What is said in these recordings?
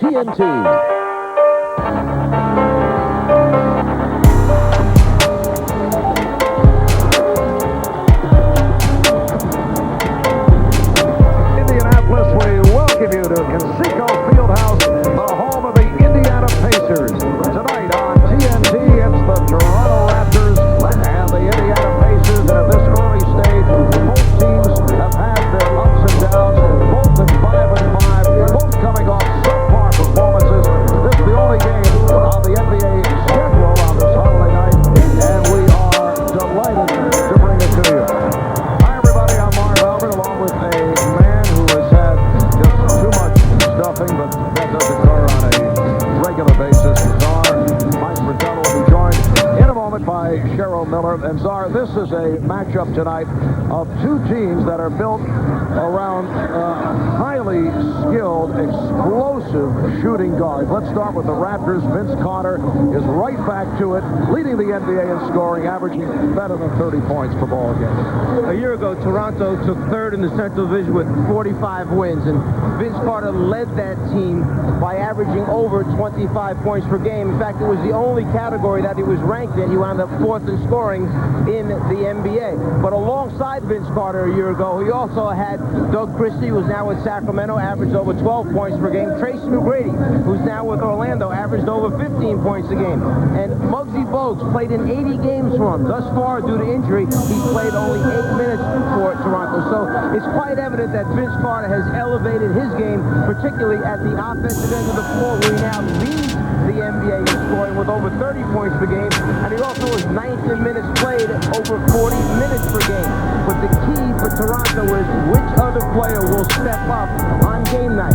TNT. Give you to Conseco Fieldhouse, the home of the Indiana Pacers. Tonight on TNT, it's the Toronto Raptors and the Indiana Pacers. And at this early stage, both teams have had their ups and downs, both at 5-5, both coming off subpar performances. This is the only game on the NBA schedule on this holiday night, and we are delighted to bring it to you. Hi, everybody. I'm Marv Albert, along with a man who has had too much stuffing, but that does occur on a regular basis. Czar, Mike Fratello will be joined in a moment by Cheryl Miller. And Czar, this is a matchup tonight of two teams that are built around highly skilled, explosive shooting guards. Let's start with the Raptors. Vince Carter is right back to it, leading the NBA in scoring, averaging better than 30 points per ball game. A year ago, Toronto took third in the Central Division with 45 wins, and Vince Carter led that team by averaging over 25 points per game. In fact, it was the only category that he was ranked in. He wound up fourth in scoring in the NBA. But alongside Vince Carter a year ago, he also had Doug Christie, who's now with Sacramento, averaged over 12 points per game. Tracy McGrady, who's now with Orlando, averaged over 15 points a game. And Muggsy Bogues played in 80 games for him. Thus far, due to injury, he's played only 8 minutes for Toronto. So it's quite evident that Vince Carter has elevated his game, particularly at the offensive end of the floor, where he now leads the NBA in scoring with over 30 points per game, and he also is ninth in minutes played, over 40 minutes per game. But the key for Toronto is which other player will step up on game night.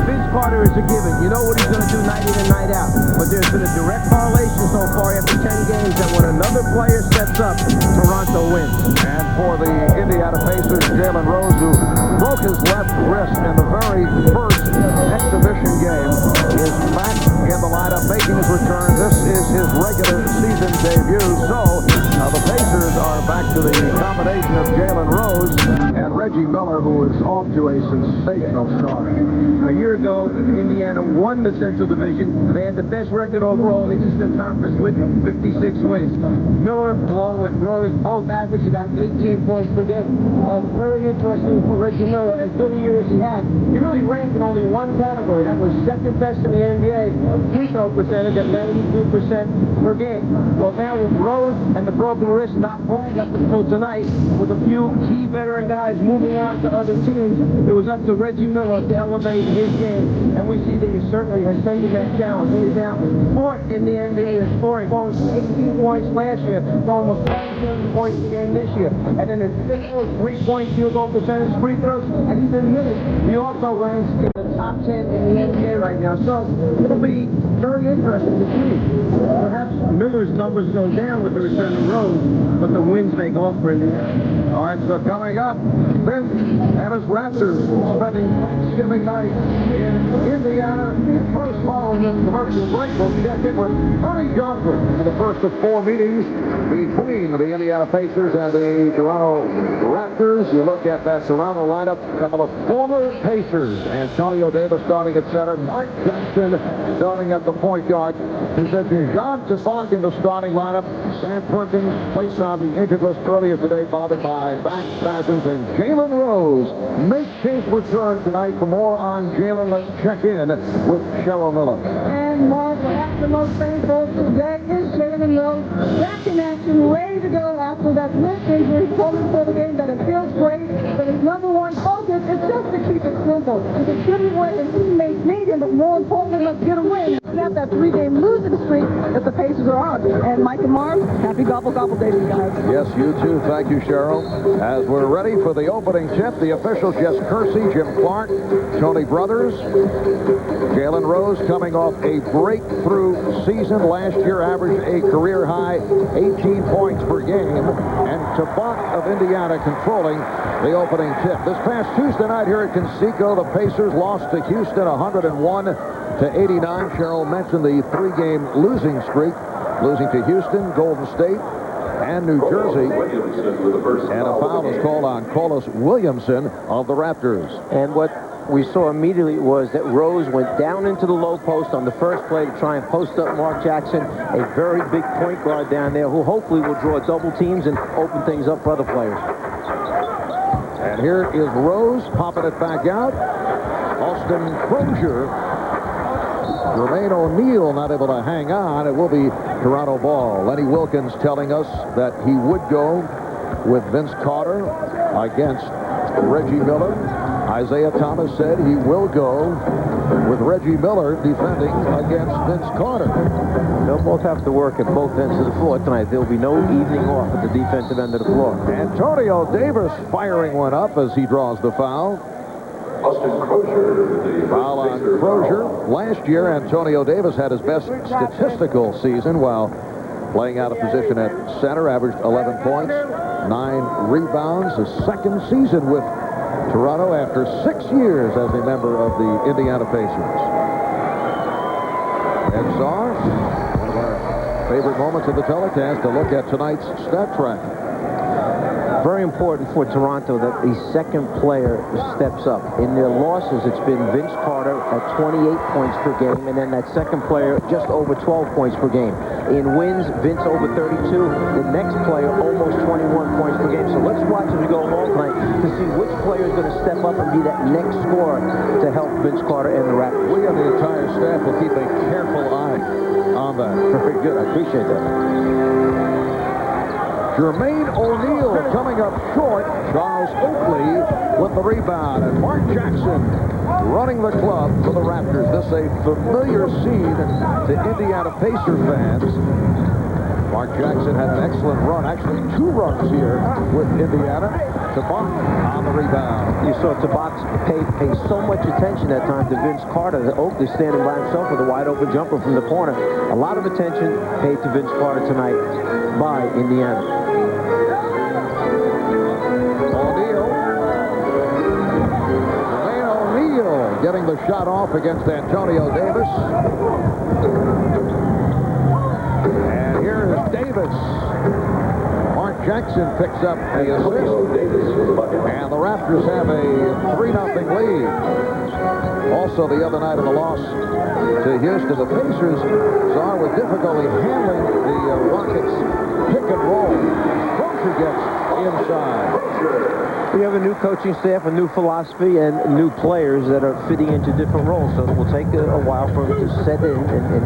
Vince Carter is a given. You know what he's going to do night in and night out. But there's been a direct correlation so far after 10 games that when another player steps up, Toronto wins. And for the Indiana Pacers, Jalen Rose, who broke his left wrist in the very first exhibition game, is back in the lineup, making his return. This is his regular season debut. So the Pacers are back to the combination of Jalen Rose and Reggie Miller, who is off to a sensational start. A year ago, Indiana won the Central Division. They had the best record overall in the Eastern Conference with 56 wins. Miller, along with Rose, both averaged about 18 points per game. Very interesting for Reggie Miller. As good a year as he had, he really ranked in only one category. That was second best in the NBA. Free throw percentage at 92% per game. Well, now with Rose and the broken wrist not playing up until tonight, with a few key veteran guys moving on to other teams, it was up to Reggie Miller to elevate his game, and we see that he certainly has taken that challenge. He's now fourth in the NBA in scoring, going from 18 points last year, going with 47 points a game this year, and then his 3-point field goal percentage, free throws, and he's in minutes. He also ranks in the top 10 in the NBA right now, so it'll be very interesting to see. Perhaps Miller's numbers go down with the return of Rose, but the wins make off for Indiana. All right, so coming up, Vince and his Raptors spending Thanksgiving night in Indiana. First following the commercial break, we'll check in with Ernie Johnson for the first of 4 meetings between the Indiana Pacers and the Toronto Raptors. You look at that Toronto lineup, a couple of former Pacers. Antonio Davis starting at center, Mike Jackson starting at the point guard. He said John Tissank in the starting lineup. Sam Perkins placed on the integral earlier today, bothered by back spasms, and Jalen Rose makes his return tonight. For more on Jalen, let's check in with Cheryl Miller. And Mark, perhaps the most painful today is Jalen Rose back in action, ready to go after that wrist injury. Told him for the game that it feels great, but his number one focus is just to keep it simple. To give away his teammates need him, but more importantly, let's get a win. Snap that 3-game losing streak that the Pacers are on. And Mike and Mark, happy gobble gobble day to you guys. Yes, you too. Thank you, Cheryl. As we're ready for the opening tip, the officials, Jess Kersey, Jim Clark, Tony Brothers. Jalen Rose coming off a breakthrough season. Last year averaged a career high 18 points per game. And Tabak of Indiana controlling the opening tip. This past Tuesday night here at Conseco, the Pacers lost to Houston 101-89. Cheryl mentioned the 3-game losing streak, losing to Houston, Golden State, and New Jersey. And a foul is called on Collis Williamson of the Raptors. And what we saw immediately was that Rose went down into the low post on the first play to try and post up Mark Jackson, a very big point guard down there who hopefully will draw double teams and open things up for other players. And here is Rose popping it back out. Austin Crozier. Jermaine O'Neal not able to hang on. It will be Toronto ball. Lenny Wilkins telling us that he would go with Vince Carter against Reggie Miller. Isaiah Thomas said he will go with Reggie Miller defending against Vince Carter. They'll both have to work at both ends of the floor tonight. There will be no evening off at the defensive end of the floor. Antonio Davis firing one up as he draws the foul. Austin Crozier. Foul on Crozier. Last year, Antonio Davis had his best statistical season while playing out of position at center, averaged 11 points, 9 rebounds, his second season with Toronto after 6 years as a member of the Indiana Pacers. And Czar, one of our favorite moments of the telecast, to look at tonight's stat track. Very important for Toronto that the second player steps up. In their losses, it's been Vince Carter at 28 points per game, and then that second player just over 12 points per game. In wins, Vince over 32. The next player almost 21 points per game. So let's watch as we go along tonight to see which player is going to step up and be that next scorer to help Vince Carter and the Raptors. We and the entire staff will keep a careful eye on that. Very good. I appreciate that. Jermaine O'Neal coming up short. Charles Oakley with the rebound. And Mark Jackson running the club for the Raptors. This is a familiar scene to Indiana Pacer fans. Mark Jackson had an excellent run. Actually, 2 runs here with Indiana. Tabak on the rebound. You saw Tabak pay so much attention that time to Vince Carter. Oakley standing by himself with a wide open jumper from the corner. A lot of attention paid to Vince Carter tonight by Indiana. Getting the shot off against Antonio Davis. And here is Davis. Mark Jackson picks up the assist. And the Raptors have a 3-0 lead. Also the other night in the loss to Houston, the Pacers saw with difficulty handling the Rockets pick and roll. Crozier gets inside. We have a new coaching staff, a new philosophy, and new players that are fitting into different roles. So it will take a while for them to set in and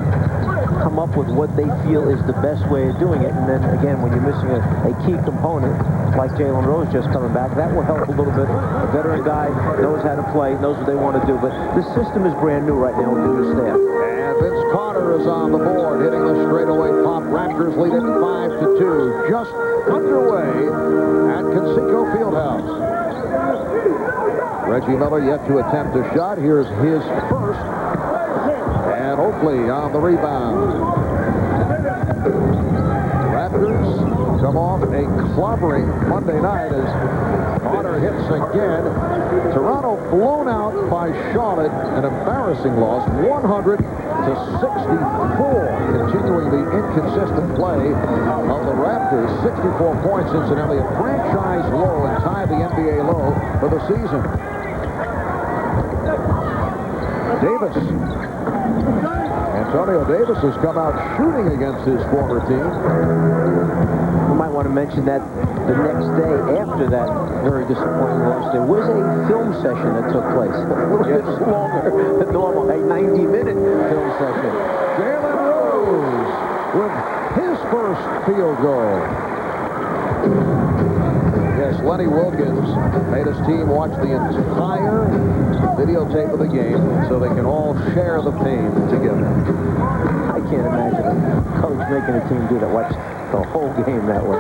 come up with what they feel is the best way of doing it. And then, again, when you're missing a key component, like Jalen Rose just coming back, that will help a little bit. A veteran guy knows how to play, knows what they want to do. But the system is brand new right now with the new staff. And Vince Carter is on the board, hitting the straightaway pop. Raptors lead it 5-2. Just underway at Conseco Fieldhouse. Reggie Miller yet to attempt a shot. Here's his first. And Oakley on the rebound. Raptors come off a clobbering Monday night as Carter hits again. Toronto blown out by Charlotte. An embarrassing loss, 100-64. Continuing the inconsistent play of the Raptors. 64 points, incidentally, a franchise low and tied the NBA low for the season. Davis. Antonio Davis has come out shooting against his former team. We might want to mention that the next day after that very disappointing loss, there was a film session that took place. A little bit longer than normal, a 90-minute film session. Jalen Rose with his first field goal. Yes, Lenny Wilkins made his team watch the entire videotape of the game so they can all share the pain together. I can't imagine a coach making a team do that, watch the whole game that way.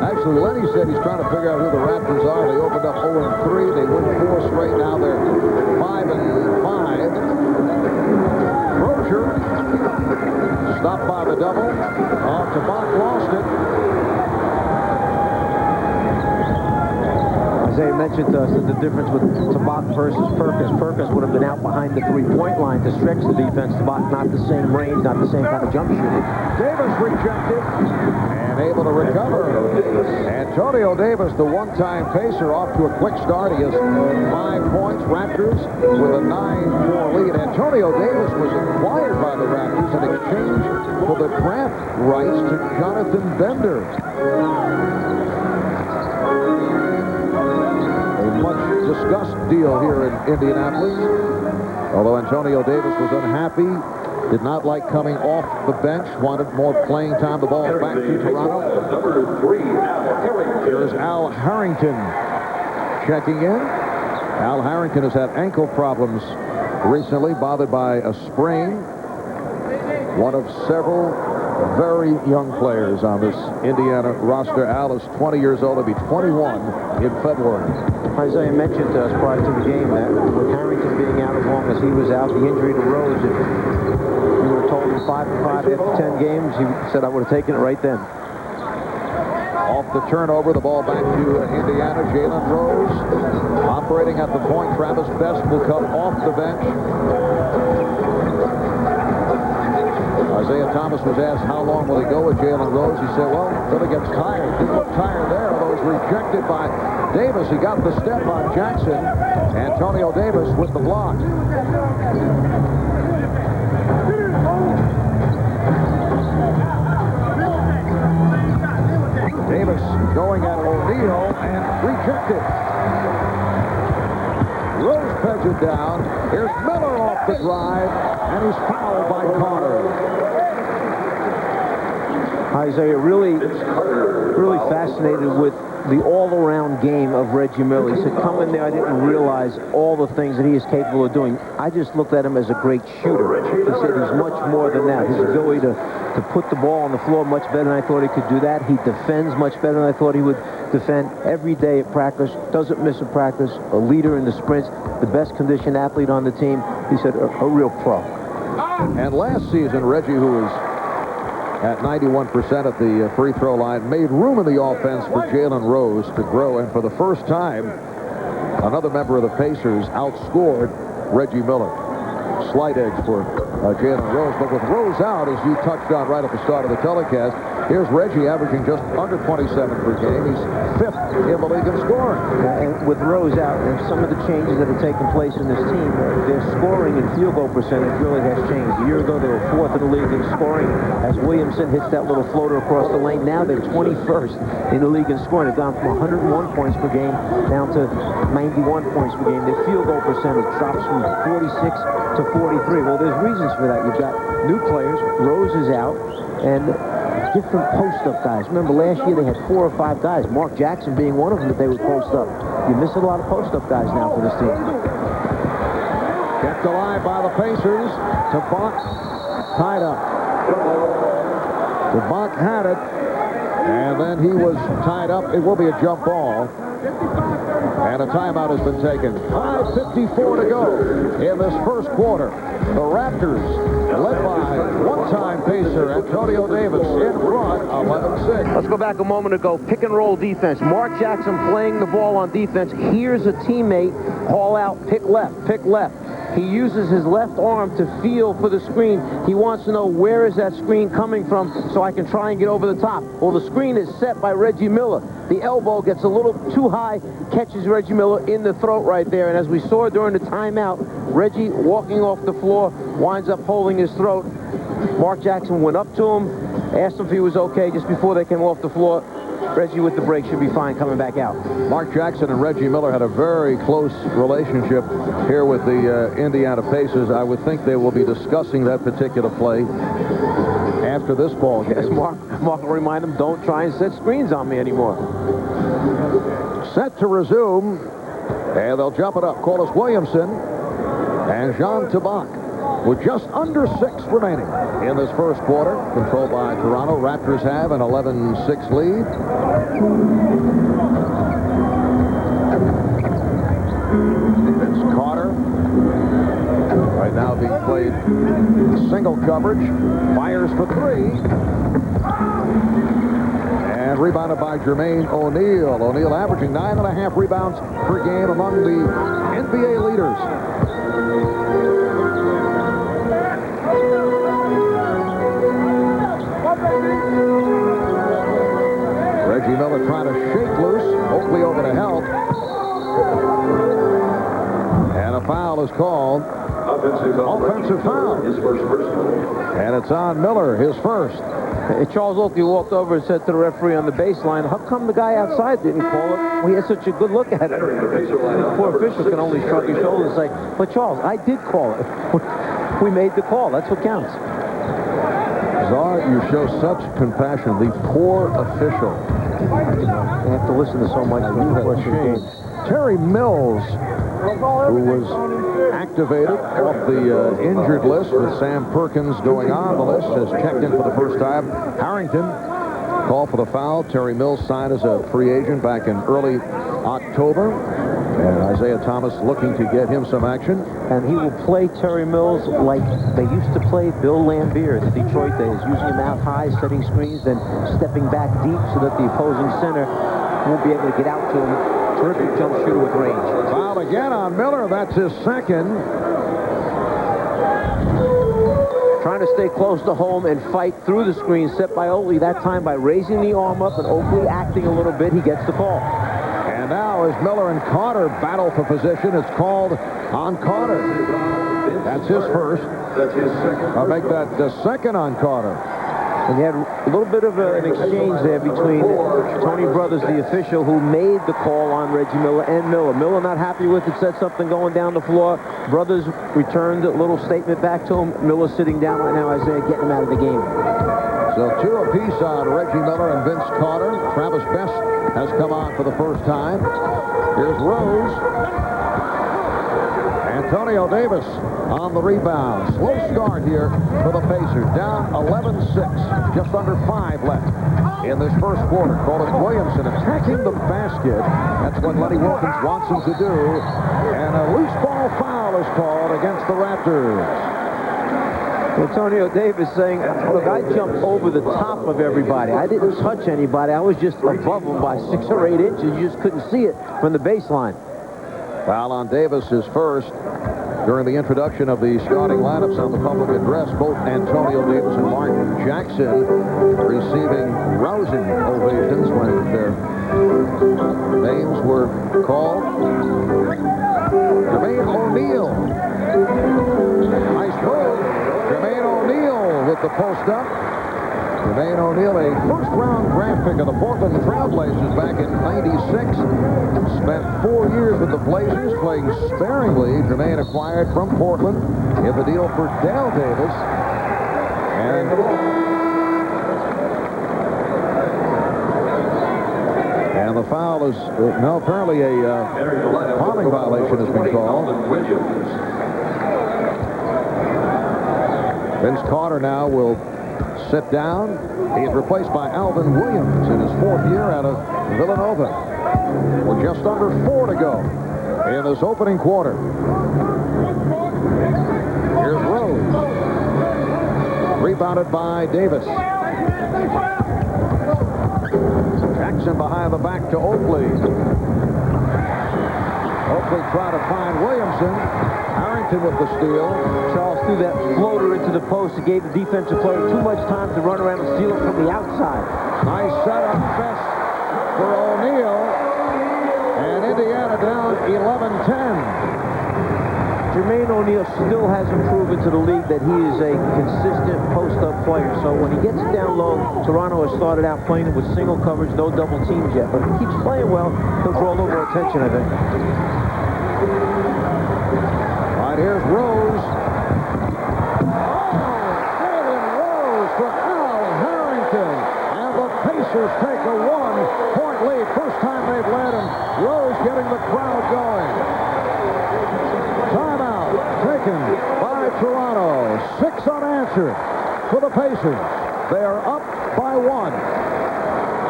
Actually, Lenny said he's trying to figure out who the Raptors are. They opened up 0-3. They win 4 straight. Now they're 5-5. Crozier stopped by the double. Tabak lost it. Isaiah mentioned to us that the difference with Tabak versus Perkins. Perkins would have been out behind the three-point line to stretch the defense. Tabak not the same range, not the same kind of jump shooting. Davis rejected. And able to recover. Antonio Davis, the one-time pacer, off to a quick start. He has 5 points. Raptors with a 9-4 lead. Antonio Davis was acquired by the Raptors in exchange for the draft rights to Jonathan Bender. A much-discussed deal here in Indianapolis. Although Antonio Davis was unhappy, did not like coming off the bench, wanted more playing time. The ball back to Toronto. Number 3, Al Harrington. Here's Al Harrington checking in. Al Harrington has had ankle problems recently, bothered by a sprain. One of several very young players on this Indiana roster. Al is 20 years old. He'll be 21 in February. Isaiah mentioned to us prior to the game that with Harrington being out as long as he was out, the injury to Rose, if you would have told him 5 for 5 after 10 games, he said I would have taken it right then. Off the turnover, the ball back to Indiana. Jalen Rose operating at the point. Travis Best will come off the bench. Isaiah Thomas was asked how long will he go with Jalen Rose. He said, well, until he gets tired. Didn't look tired there, although he was rejected by Davis. He got the step on Jackson. Antonio Davis with the block. Davis going at O'Neal and rejected. Rose pegs it down. Here's Miller off the drive, and he's fouled by Carter. Isaiah really fascinated with the all-around game of Reggie Miller. He said, come in there, I didn't realize all the things that he is capable of doing. I just looked at him as a great shooter. He said he's much more than that. His ability to put the ball on the floor much better than I thought he could do that. He defends much better than I thought he would defend. Every day at practice, doesn't miss a practice, a leader in the sprints, the best conditioned athlete on the team. He said a real pro. And last season, Reggie, who was at 91% at the free throw line, made room in the offense for Jalen Rose to grow, and for the first time, another member of the Pacers outscored Reggie Miller. Slight edge for Jalen Rose, but with Rose out, as you touched on right at the start of the telecast, here's Reggie averaging just under 27 per game. He's 5th in the league in scoring. And with Rose out, and some of the changes that have taken place in this team, their scoring and field goal percentage really has changed. A year ago, they were 4th in the league in scoring. As Williamson hits that little floater across the lane, now they're 21st in the league in scoring. They've gone from 101 points per game down to 91 points per game. Their field goal percentage drops from 46 to 43. Well, there's reasons for that. You've got new players. Rose is out, and different post-up guys. Remember, last year they had 4 or 5 guys, Mark Jackson being one of them that they would post up. You're missing a lot of post-up guys now for this team. Kept alive by the Pacers. Tabak tied up. Tabak had it, and then he was tied up. It will be a jump ball. And a timeout has been taken. 5:54 to go in this first quarter. The Raptors, led by one-time pacer Antonio Davis, in front, 11-6. Let's go back a moment ago. Pick and roll defense. Mark Jackson playing the ball on defense. Here's a teammate. Haul out, pick left, pick left. He uses his left arm to feel for the screen. He wants to know where is that screen coming from so I can try and get over the top. Well, the screen is set by Reggie Miller. The elbow gets a little too high, catches Reggie Miller in the throat right there. And as we saw during the timeout, Reggie walking off the floor winds up holding his throat. Mark Jackson went up to him, asked him if he was okay just before they came off the floor. Reggie with the break should be fine coming back out. Mark Jackson and Reggie Miller had a very close relationship here with the Indiana Pacers. I would think they will be discussing that particular play after this ball game. Yes, Mark will remind them, don't try and set screens on me anymore. Set to resume, and they'll jump it up. Corliss Williamson and Jean Tabak with just under 6 remaining in this first quarter. Controlled by Toronto. Raptors have an 11-6 lead. Vince Carter right now being played single coverage. Fires for 3. And rebounded by Jermaine O'Neal. O'Neal averaging 9.5 rebounds per game among the NBA leaders. Miller trying to shake loose. Oakley over to help. And a foul is called. Offensive foul. His first personal. And it's on Miller, his first. Charles Oakley walked over and said to the referee on the baseline, how come the guy outside didn't call it? We had such a good look at it. The poor official can only shrug his shoulders and say, but Charles, I did call it. We made the call. That's what counts. Czar, you show such compassion. The poor official. They have to listen to so much. Terry Mills, who was activated off the injured list with Sam Perkins going on the list, has checked in for the first time. Harrington called for the foul. Terry Mills signed as a free agent back in early October. And Isaiah Thomas looking to get him some action. And he will play Terry Mills like they used to play Bill Lambier in the Detroit days, using him out high, setting screens, then stepping back deep so that the opposing center won't be able to get out to him. Terrific jump shooter with range. Foul again on Miller. That's his second. Trying to stay close to home and fight through the screen set by Oakley, that time by raising the arm up and Oakley acting a little bit. He gets the call. And now as Miller and Carter battle for position, it's called on Carter. That's his first. That's his second. I'll make that the second on Carter. And you had a little bit of an exchange there between Tony Brothers, the official, who made the call on Reggie Miller, and Miller. Miller not happy with it, said something going down the floor. Brothers returned a little statement back to him. Miller sitting down right now, Isaiah getting him out of the game. So 2 apiece on Reggie Miller and Vince Carter. Travis Best has come on for the first time. Here's Rose. Antonio Davis on the rebound. Slow start here for the Pacers. Down 11-6. Just under 5 left in this first quarter. Colin Williamson attacking the basket. That's what Lenny Wilkins wants him to do. And a loose ball foul is called against the Raptors. Antonio Davis saying, look, I jumped over the top of everybody. I didn't touch anybody. I was just above them by 6 or 8 inches. You just couldn't see it from the baseline. Foul on Davis is first. During the introduction of the starting lineups on the public address, both Antonio Davis and Martin Jackson receiving rousing ovations when their names were called. Jermaine O'Neal. Nice move. Jermaine O'Neal with the post-up. Jermaine O'Neal, a first-round draft pick of the Portland Trailblazers back in '96. Spent 4 years with the Blazers, playing sparingly. Jermaine acquired from Portland in the deal for Dale Davis. And the foul is, no, apparently a fouling violation has been called. Vince Carter now will sit down. He is replaced by Alvin Williams in his 4th year out of Villanova. With just under 4 to go in this opening quarter. Here's Rose. Rebounded by Davis. Jackson behind the back to Oakley. Oakley trying to find Williamson. Harrington with the steal. Charles threw that floater into the post. He gave the defensive player too much time to run around and steal it from the outside. Nice setup, Best for O'Neal. And Indiana down 11-10. Jermaine O'Neal still hasn't proven to the league that he is a consistent post-up player. So when he gets it down low, Toronto has started out playing him with single coverage, no double teams yet. But if he keeps playing well, he'll draw a little more attention, I think. Right, here's Rose. Jalen Rose for Al Harrington. And the Pacers take a 1-point lead. First time they've led, and Rose getting the crowd going. Timeout taken by Toronto. 6 unanswered for the Pacers. They are up by 1.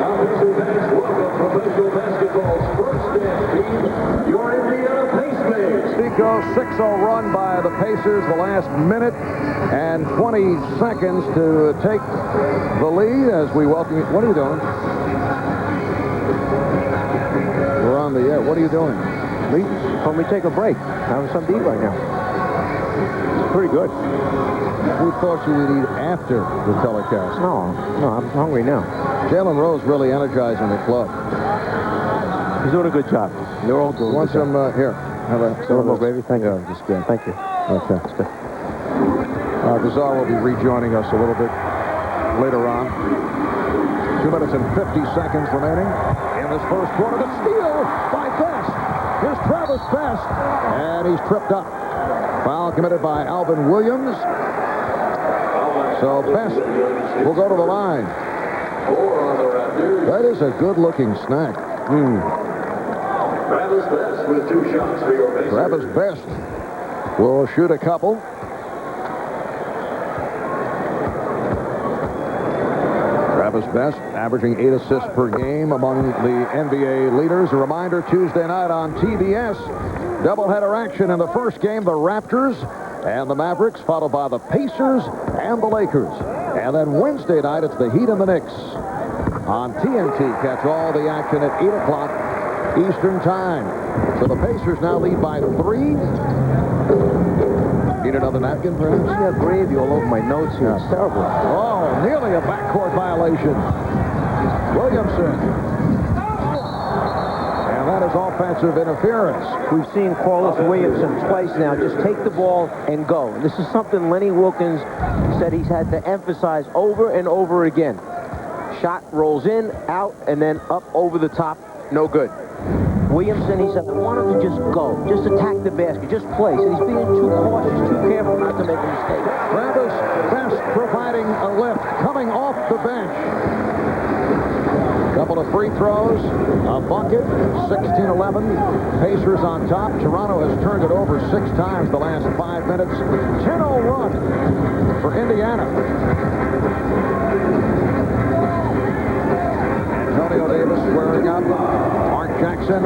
Welcome professional basketball's first dance team, your Indiana Pacers. Pico 6-0 run by the Pacers. The last minute and 20 seconds to take the lead as we welcome you. What are you doing? We're on the air. What are you doing? When we take a break, having something to eat right now. Pretty good. We thought you would eat after the telecast. No, I'm hungry now. Jalen Rose really energizing the club. He's doing a good job. They're all doing Want a good some, job. here. Have a Some more gravy? Thank you. Yeah, just good. Thank you. Okay. Bizarre will be rejoining us a little bit later on. 2 minutes and 50 seconds remaining in this first quarter. The steal by Best. Here's Travis Best, and he's tripped up. Foul committed by Alvin Williams. So Best will go to the line. That is a good-looking snack. Travis Best with 2 shots for your Pacers. Travis Best will shoot a couple. Travis Best averaging 8 assists per game among the NBA leaders. A reminder, Tuesday night on TBS, doubleheader action in the first game, the Raptors and the Mavericks, followed by the Pacers and the Lakers. And then Wednesday night, it's the Heat and the Knicks. On TNT, catch all the action at 8 o'clock Eastern Time. So the Pacers now lead by 3. Need another napkin, perhaps? I have gravy all over my notes here. It's terrible. Oh, nearly a backcourt violation. Williamson. And that is offensive interference. We've seen Carlos Williamson twice now just take the ball and go. And this is something Lenny Wilkins said he's had to emphasize over and over again. Shot rolls in, out, and then up over the top. No good. Williamson, he said, I want him to just go. Just attack the basket. Just play. So he's being too cautious, too careful not to make a mistake. Travis Best providing a lift, coming off the bench. Couple of free throws, a bucket, 16-11. Pacers on top. Toronto has turned it over 6 times the last 5 minutes. 10-0 run for Indiana. Antonio Davis squaring up. Mark Jackson.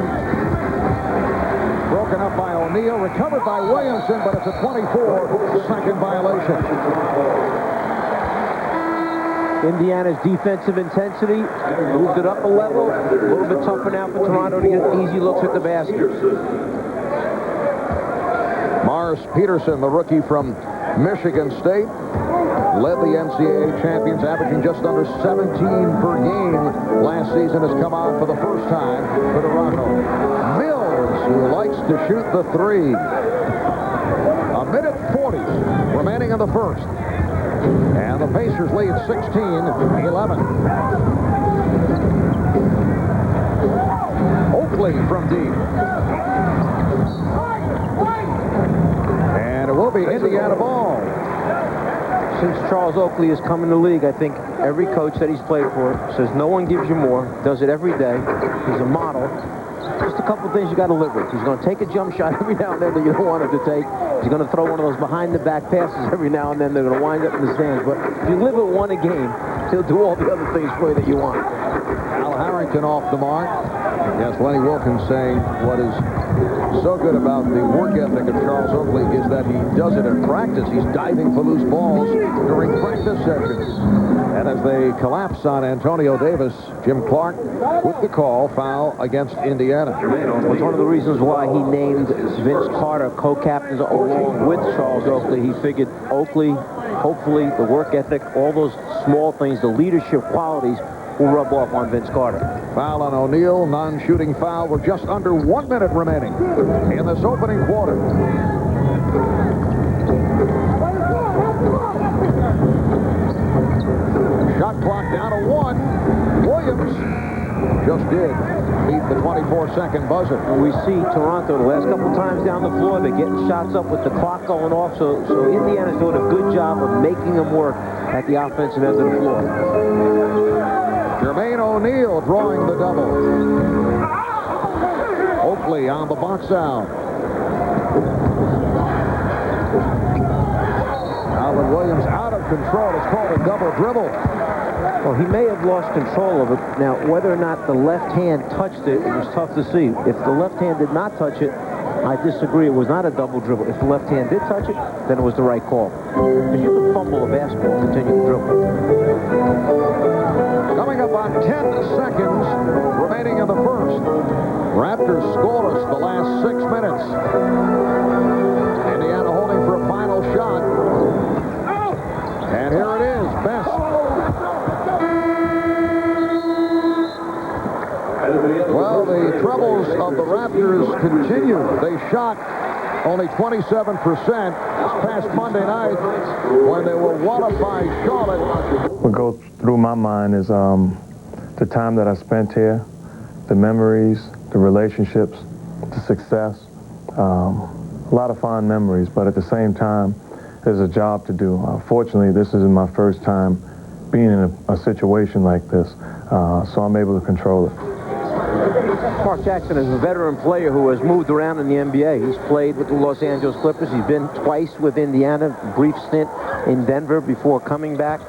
Broken up by O'Neal. Recovered by Williamson, but it's a 24-second violation. Indiana's defensive intensity moved it up a level. A little bit tougher now for Toronto to get easy looks at the basket. Morris Peterson, the rookie from Michigan State, led the NCAA champions, averaging just under 17 per game last season, has come out for the first time for Toronto. Mills, who likes to shoot the 3. A minute 40 remaining in the first. And the Pacers lead 16-11. Oakley from deep. And it will be Indiana ball. Since Charles Oakley has come in the league, I think every coach that he's played for says no one gives you more, does it every day. He's a model. Just a couple things you got to live with. He's going to take a jump shot every now and then that you don't want him to take. He's going to throw one of those behind-the-back passes every now and then. They're going to wind up in the stands. But if you live with one a game, he'll do all the other things for you that you want. Al Harrington off the mark. Yes, Lenny Wilkins saying what is so good about the work ethic of Charles Oakley is that he does it in practice. He's diving for loose balls during practice sessions. And as they collapse on Antonio Davis, Jim Clark with the call, foul against Indiana. It's one of the reasons why he named Vince Carter co-captains along with Charles Oakley. He figured Oakley, hopefully the work ethic, all those small things, the leadership qualities will rub off on Vince Carter. Foul on O'Neal, non-shooting foul with just under 1 minute remaining in this opening quarter. Shot clock down to 1. Williams just did beat the 24-second buzzer. And we see Toronto the last couple times down the floor, they're getting shots up with the clock going off, so Indiana's doing a good job of making them work at the offensive end of the floor. Jermaine O'Neal drawing the double. Oakley on the box out. Alvin Williams out of control. It's called a double dribble. Well, he may have lost control of it. Now, whether or not the left hand touched it, it was tough to see. If the left hand did not touch it, I disagree. It was not a double dribble. If the left hand did touch it, then it was the right call. Because you can fumble a basketball and continue to dribble. Coming up on 10 seconds remaining in the first. Raptors scoreless the last 6 minutes. Indiana holding for a final And here it is, Best. Well, the troubles of the Raptors continue. They shot only 27% this past Monday night when they were walloped by Charlotte. What goes through my mind is the time that I spent here, the memories, the relationships, the success. A lot of fond memories, but at the same time, there's a job to do. Fortunately, this is my first time being in a situation like this, so I'm able to control it. Mark Jackson is a veteran player who has moved around in the NBA. He's played with the Los Angeles Clippers. He's been twice with Indiana, brief stint in Denver before coming back.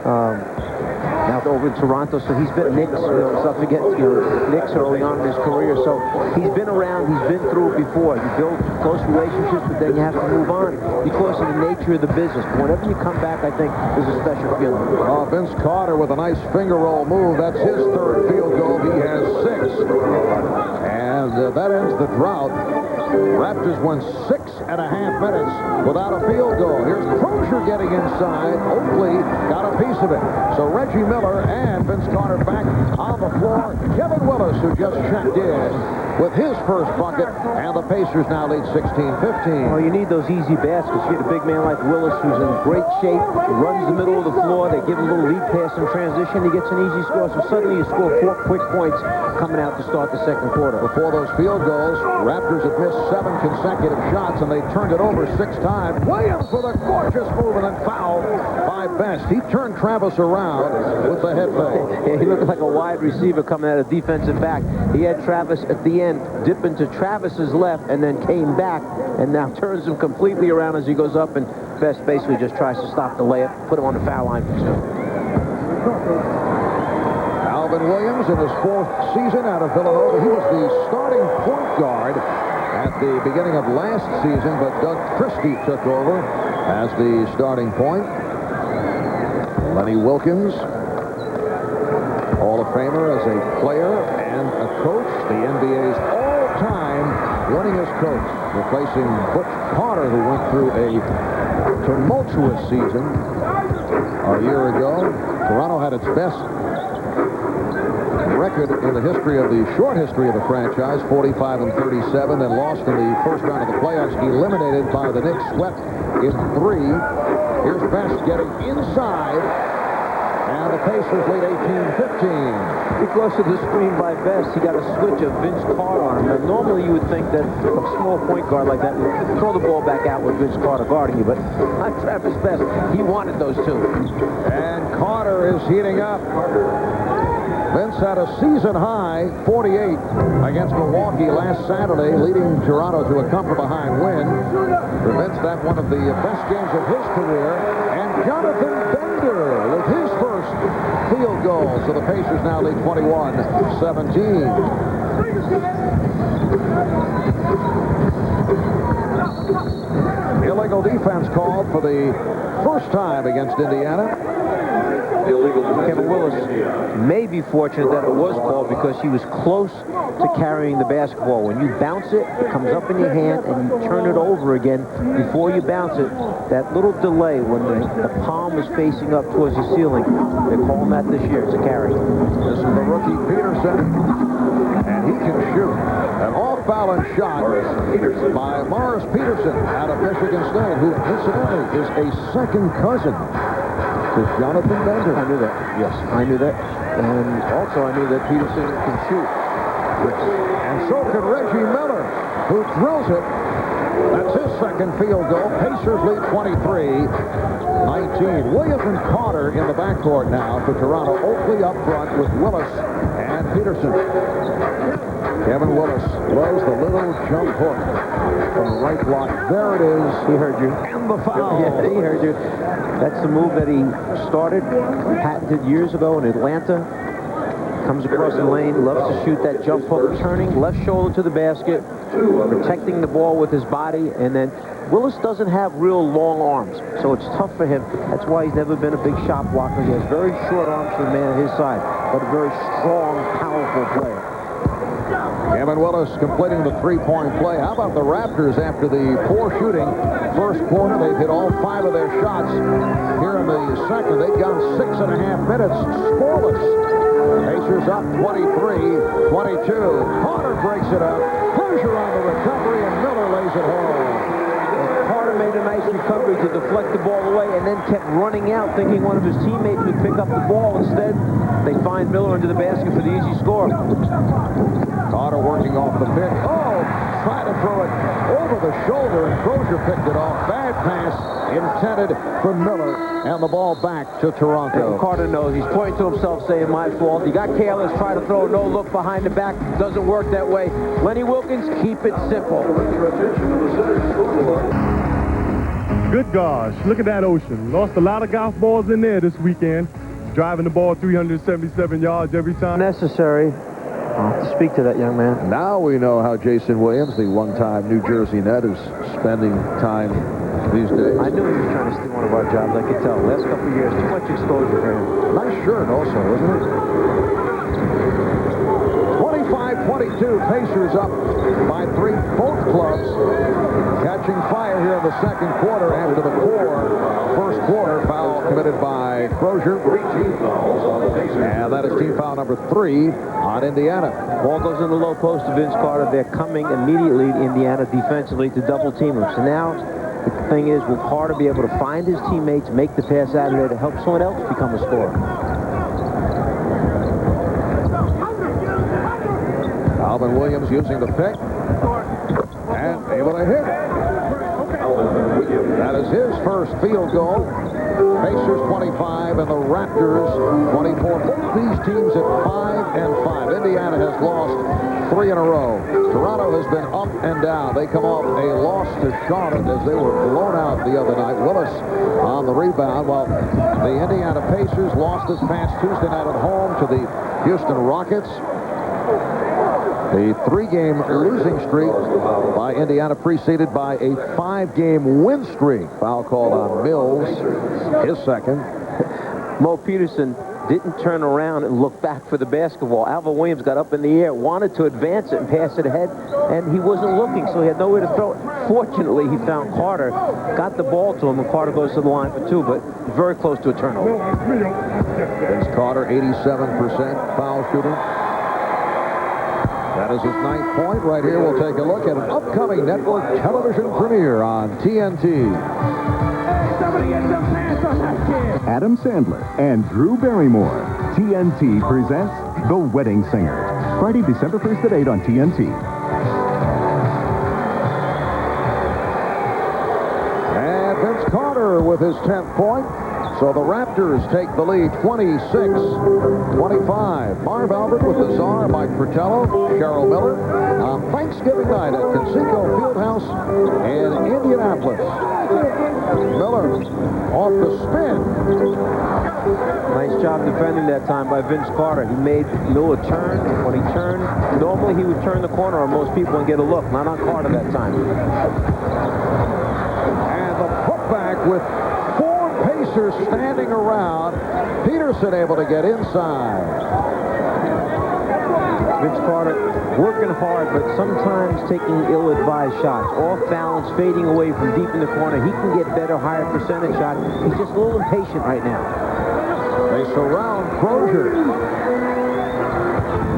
Now over in Toronto, so he's been Knicks. Let's not forget, Knicks early on in his career. So he's been around. He's been through it before. You build close relationships, but then you have to move on because of the nature of the business. But whenever you come back, I think there's a special feeling. Vince Carter with a nice finger roll move. That's his third field goal. He has 6. And that ends the drought. Raptors won 6.5 minutes without a field goal. Here's Crozier getting inside. Oakley got a piece of it. So Reggie Miller and Vince Carter back on the floor. Kevin Willis, who just checked in with his first bucket, and the Pacers now lead 16-15. Well, you need those easy baskets. You get a big man like Willis, who's in great shape, runs the middle of the floor. They give him a little lead pass in transition. He gets an easy score. So suddenly you score 4 quick points coming out to start the second quarter. Before those field goals, Raptors had missed 7 consecutive shots, and they turned it over 6 times. Williams with a gorgeous move and then fouled by Best. He turned Travis around with the head fake. Yeah, he looked like a wide receiver coming out of defensive back. He had Travis at the end dip into Travis's left and then came back and now turns him completely around as he goes up, and Best basically just tries to stop the layup, put him on the foul line for 2. Alvin Williams in his 4th season out of Villanova. He was the starting point guard at the beginning of last season, but Doug Christie took over as the starting point. Lenny Wilkins, Hall of Famer as a player and a coach, the NBA's all-time winningest coach, replacing Butch Carter, who went through a tumultuous season a year ago. Toronto had its best record in the short history of the franchise, 45-37, then lost in the first round of the playoffs, eliminated by the Knicks, swept in 3. Here's Best getting inside, and the Pacers lead 18-15. Because of the screen by Best, he got a switch of Vince Carter on him. Now, normally you would think that a small point guard like that would throw the ball back out with Vince Carter guarding you, but not Travis Best. He wanted those 2. And Carter is heating up. Vince had a season-high 48 against Milwaukee last Saturday, leading Toronto to a come-from-behind win. For Vince, that one of the best games of his career. And Jonathan Bender with his first field goal. So the Pacers now lead 21-17. Illegal defense called for the first time against Indiana. Kevin Willis may be fortunate that it was called because he was close to carrying the basketball. When you bounce it, it comes up in your hand, and you turn it over again before you bounce it. That little delay when the palm is facing up towards the ceiling, they're calling that this year. It's a carry. This is the rookie Peterson, and he can shoot. An off-balance shot by Morris Peterson out of Michigan State, who incidentally is a second cousin to Jonathan Bender. I knew that. Yes, I knew that. And also I knew that Peterson can shoot. And so can Reggie Miller, who drills it. That's his second field goal. Pacers lead 23-19. Williams and Carter in the backcourt now for Toronto. Oakley up front with Willis and Peterson. Kevin Willis blows the little jump hook from the right block. There it is. He heard you. And the foul. Yeah, he heard you. That's the move that he started, patented years ago in Atlanta. Comes across the lane, loves to shoot that jump hook, turning left shoulder to the basket, protecting the ball with his body, and then Willis doesn't have real long arms, so it's tough for him. That's why he's never been a big shot blocker. He has very short arms for a man at his side, but a very strong, powerful player. Kevin Willis completing the three-point play. How about the Raptors after the poor shooting first quarter? They've hit all 5 of their shots. Here in the second, they've gone 6.5 minutes scoreless. Pacers up 23-22. Carter breaks it up. Frazier on the recovery, and Miller lays it home. Carter made a nice recovery to deflect the ball away and then kept running out thinking one of his teammates would pick up the ball. Instead, they find Miller into the basket for the easy score. Carter working off the pick. Oh, trying to throw it over the shoulder, and Crozier picked it off. Bad pass intended for Miller, and the ball back to Toronto. And Carter knows. He's pointing to himself saying, my fault. You got careless, try to throw a no-look behind the back. Doesn't work that way. Lenny Wilkins, keep it simple. Good gosh, look at that ocean. Lost a lot of golf balls in there this weekend. Driving the ball 377 yards every time. Necessary. I'll have to speak to that young man. Now we know how Jason Williams, the one-time New Jersey Net, is spending time these days. I knew he was trying to steal one of our jobs. I could tell. Last couple of years, too much exposure for him. Nice shirt also, isn't it? 25-22, Pacers up by 3. Both clubs catching fire here in the second quarter after the first quarter. Foul committed by Crozier. And that is team foul number 3 on Indiana. Ball goes in the low post to Vince Carter. They're coming immediately to Indiana defensively to double team him. So now the thing is, will Carter be able to find his teammates, make the pass out of there to help someone else become a scorer? Alvin Williams using the pick and able to hit. That is his first field goal. Pacers 25 and the Raptors 24. Both these teams at 5-5. Indiana has lost 3 in a row. Toronto has been up and down. They come off a loss to Charlotte as they were blown out the other night. Willis on the rebound, while the Indiana Pacers lost this past Tuesday night at home to the Houston Rockets. A 3-game losing streak by Indiana preceded by a 5-game win streak. Foul called on Mills, his second. Mo Peterson didn't turn around and look back for the basketball. Alvin Williams got up in the air, wanted to advance it and pass it ahead, and he wasn't looking, so he had nowhere to throw it. Fortunately, he found Carter, got the ball to him, and Carter goes to the line for 2, but very close to a turnover. Vince Carter, 87% foul shooting. That is his 9th point. Right here, we'll take a look at an upcoming network television premiere on TNT. Adam Sandler and Drew Barrymore. TNT presents The Wedding Singer. Friday, December 1st at 8 on TNT. And Vince Carter with his 10th point. So the Raptors take the lead 26-25. Marv Albert with the czar, Mike Fratello, Cheryl Miller on Thanksgiving night at Conseco Fieldhouse in Indianapolis. Miller off the spin. Nice job defending that time by Vince Carter. He made Miller turn. When he turned, normally he would turn the corner on most people and get a look. Not on Carter that time. And the putback with Pacers standing around. Peterson able to get inside. Vince Carter working hard, but sometimes taking ill-advised shots. Off balance, fading away from deep in the corner. He can get better, higher percentage shots. He's just a little impatient right now. They surround Crozier.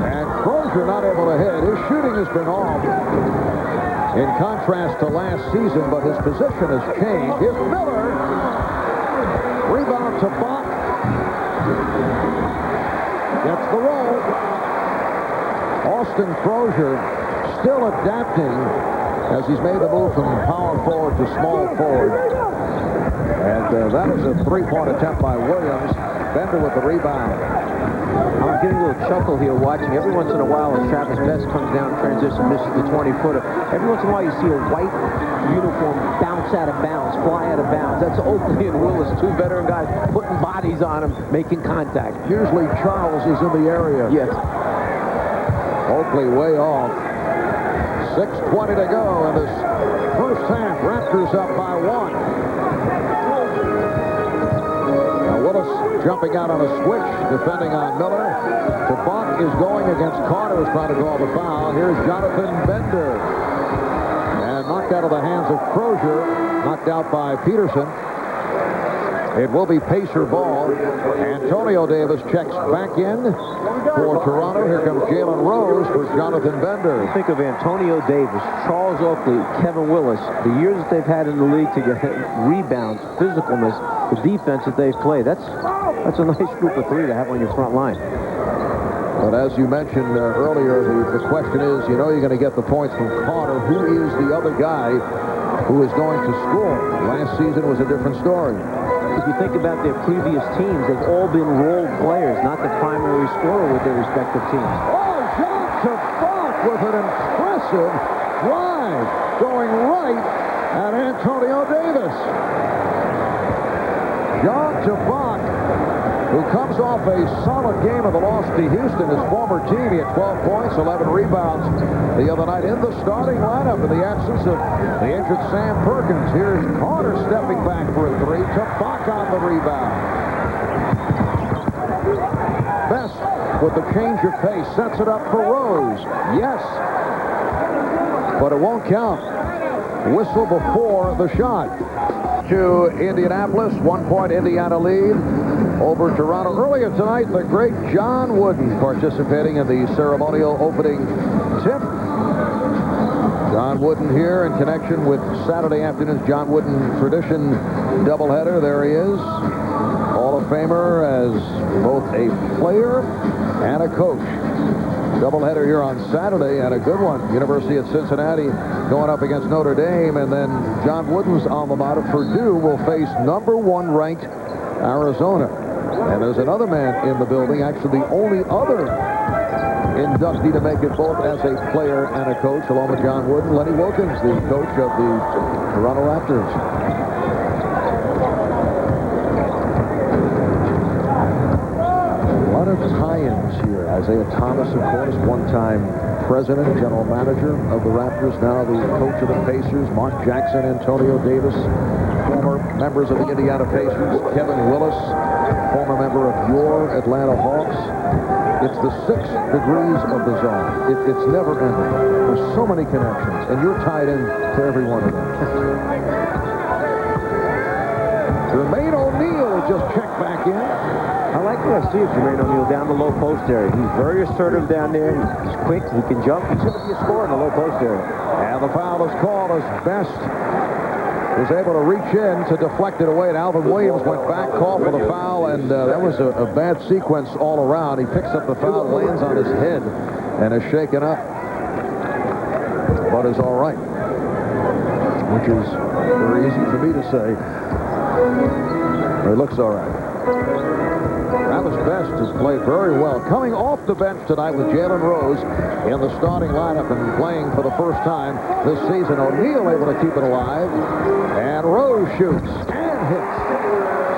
And Crozier not able to hit. His shooting has been off. In contrast to last season, but his position has changed. Here's Miller. Rebound to Bach. Gets the roll. Austin Crozier still adapting as he's made the move from power forward to small forward. And that is a 3-point attempt by Williams. Bender with the rebound. I'm getting a little chuckle here watching. Every once in a while, as Travis Best comes down transition, misses the 20-footer. Every once in a while, you see a white uniform bounce out of bounds, fly out of bounds. That's Oakley and Willis, 2 veteran guys putting bodies on him, making contact. Usually Charles is in the area. Yes. Oakley way off. 6:20 to go in this first half. Raptors up by 1. Now Willis Willis jumping out on a switch, defending on Miller. Tabak is going against Carter, who's trying to draw the foul. Here's Jonathan Bender. And knocked out of the hands of Crozier, knocked out by Peterson. It will be Pacer ball. Antonio Davis checks back in for Toronto. Here comes Jalen Rose for Jonathan Bender. Think of Antonio Davis, Charles Oakley, Kevin Willis, the years that they've had in the league to get rebounds, physicalness, the defense that they've played. That's a nice group of three to have on your front line. But as you mentioned earlier, the question is, you know you're going to get the points from Carter. Who is the other guy who is going to score? Last season was a different story. If you think about their previous teams, they've all been role players, not the primary scorer with their respective teams. Oh, John Tabak with an impressive drive going right at Antonio Davis. John Tabak, who comes off a solid game of the loss to Houston, his former team. He had 12 points, 11 rebounds the other night in the starting lineup in the absence of the injured Sam Perkins. Here's Carter stepping back for a three. Tabak on the rebound. Best with the change of pace sets it up for Rose. Yes, but it won't count. Whistle before the shot. To Indianapolis, 1 point Indiana lead over Toronto. Earlier tonight, the great John Wooden participating in the ceremonial opening tip. John Wooden here in connection with Saturday afternoon's John Wooden tradition doubleheader. There he is, Hall of Famer as both a player and a coach. Doubleheader here on Saturday, and a good one. University of Cincinnati going up against Notre Dame, and then John Wooden's alma mater, Purdue, will face #1 ranked Arizona. And there's another man in the building, actually the only other inductee to make it both as a player and a coach, along with John Wooden, Lenny Wilkins, the coach of the Toronto Raptors. A lot of tie-ins here. Isaiah Thomas, of course, one-time president, general manager of the Raptors, now the coach of the Pacers. Mark Jackson, Antonio Davis, former members of the Indiana Pacers. Kevin Willis, former member of your Atlanta Hawks. It's the 6 degrees of the zone. It's never ending. There's so many connections, and you're tied in to every one of them. Jermaine O'Neal just checked back in. I like what I see of Jermaine O'Neal down the low post area. He's very assertive down there. He's quick. He can jump. He's going to be a scorer in the low post area. And the foul is called as Best was able to reach in to deflect it away. And Alvin Williams went back, called for the foul, and that was a bad sequence all around. He picks up the foul, lands on his head, and is shaken up. But is all right, which is very easy for me to say. It looks all right. Travis Best has played very well. Coming off the bench tonight with Jalen Rose in the starting lineup and playing for the first time this season. O'Neal able to keep it alive. And Rose shoots and hits.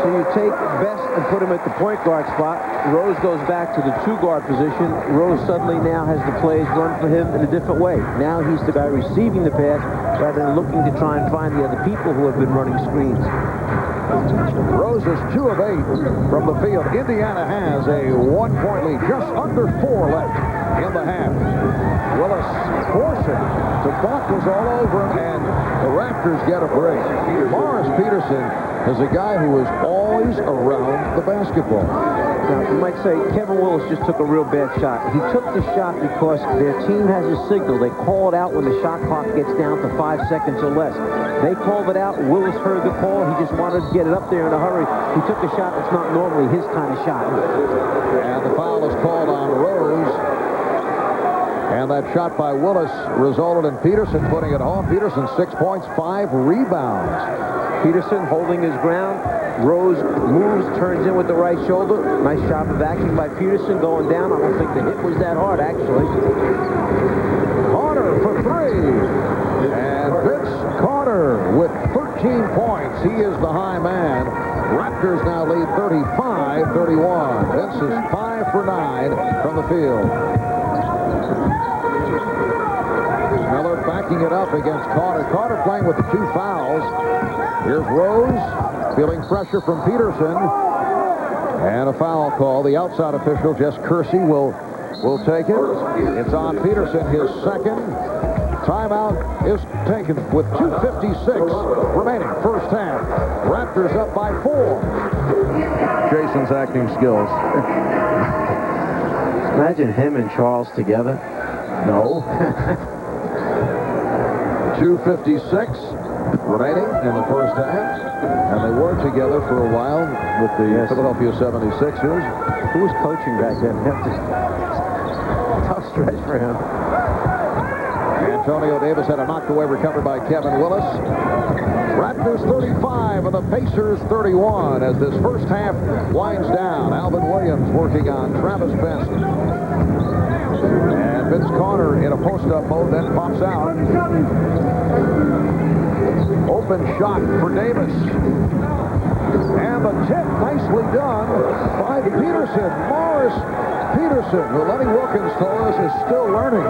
So you take Best and put him at the point guard spot. Rose goes back to the 2-guard position. Rose suddenly now has the plays run for him in a different way. Now he's the guy receiving the pass rather than looking to try and find the other people who have been running screens. Rose is 2 of 8 from the field. Indiana has a 1-point lead. Just under 4 left in the half. Willis forcing. Tabak was all over him, and the Raptors get a break. Morris Peterson is a guy who is always around the basketball. Now, you might say Kevin Willis just took a real bad shot. He took the shot because their team has a signal. They call it out when the shot clock gets down to 5 seconds or less. They called it out. Willis heard the call. He just wanted to get it up there in a hurry. He took a shot that's not normally his kind of shot. And the foul is called on Rose. And that shot by Willis resulted in Peterson putting it home. Peterson 6 points, 5 rebounds. Peterson holding his ground. Rose moves, turns in with the right shoulder. Nice job of action by Peterson going down. I don't think the hit was that hard, actually. Carter for 3. And Vince Carter with 13 points. He is the high man. Raptors now lead 35-31. Vince is 5 for 9 from the field. Miller backing it up against Carter. Carter playing with the 2 fouls. Here's Rose feeling pressure from Peterson. And a foul call. The outside official, Jess Kersey, will take it. It's on Peterson, his second. Timeout is taken with 2:56 remaining first half. Raptors up by 4. Jason's acting skills. Imagine him and Charles together. No. 2:56 remaining in the first half. And they were together for a while with the Philadelphia 76ers. Who was coaching back then? Tough stretch for him. Antonio Davis had a knocked away recovery by Kevin Willis. Raptors 35 and the Pacers 31 as this first half winds down. Alvin Williams working on Travis Benson. And Vince Carter in a post-up mode, then pops out. Open shot for Davis. And the tip nicely done by Peterson. Morris Peterson, who Lenny Wilkins told us is still learning.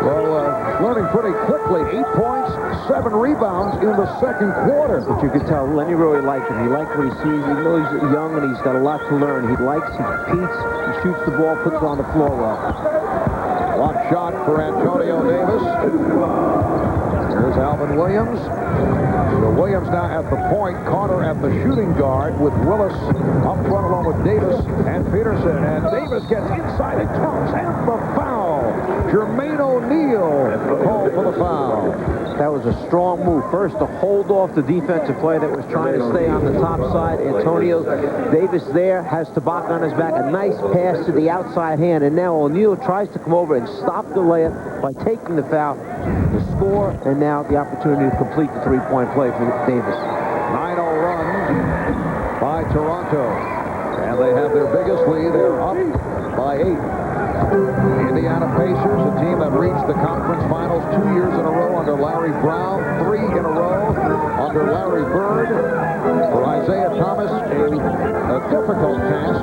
Well, learning pretty quickly. 8 points, 7 rebounds in the second quarter. But you could tell Lenny really liked him. He liked what he sees. Even though he's young and he's got a lot to learn, he competes, he shoots the ball, puts it on the floor well. Block shot for Antonio Davis. Here's Alvin Williams. So Williams now at the point, Carter at the shooting guard with Willis up front along with Davis and Peterson. And Davis gets inside, it counts, and the foul. Jermaine O'Neal called for the foul. That was a strong move. First, to hold off the defensive player that was trying to stay on the top side. Antonio Davis there has Tabak on his back. A nice pass to the outside hand. And now O'Neal tries to come over and stop the layup by taking the foul. The score, and now the opportunity to complete the three-point play for Davis. 9-0 run by Toronto. And they have their biggest lead. They're up by 8. Indiana Pacers, a team that reached the conference finals 2 years in a row under Larry Brown, 3 in a row under Larry Bird. For Isaiah Thomas, a difficult task.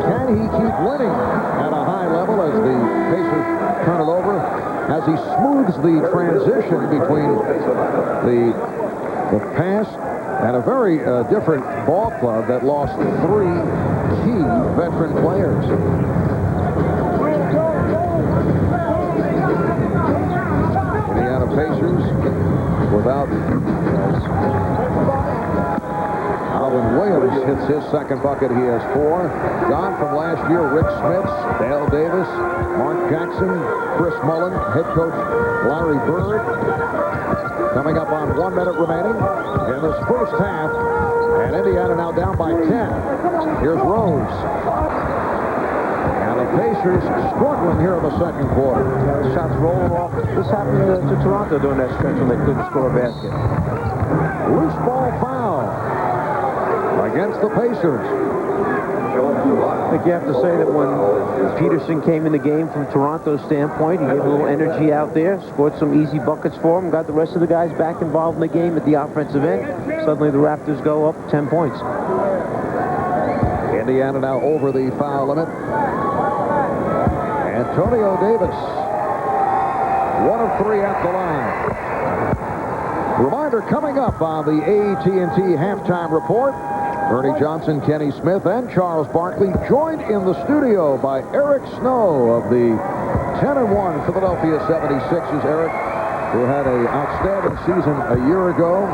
Can he keep winning at a high level as the Pacers turn it over? As he smooths the transition between the pass and a very different ball club that lost 3 key veteran players. Indiana Pacers without Alvin Williams hits his second bucket. He has 4. Gone from last year, Rick Smits, Dale Davis, Mark Jackson, Chris Mullen, head coach Larry Bird. Coming up on 1 minute remaining in this first half. And Indiana now down by 10. Here's Rose. And the Pacers struggling here in the second quarter. Shots rolling off. This happened to Toronto during that stretch when they couldn't score a basket. Loose ball foul against the Pacers. I think you have to say that when Peterson came in the game from Toronto's standpoint, he gave a little energy out there, scored some easy buckets for him, got the rest of the guys back involved in the game at the offensive end. Suddenly the Raptors go up 10 points. Indiana now over the foul limit. Antonio Davis, 1 of 3 at the line. Reminder coming up on the AT&T halftime report. Ernie Johnson, Kenny Smith, and Charles Barkley joined in the studio by Eric Snow of the 10-1 Philadelphia 76ers. Eric, who had an outstanding season a year ago,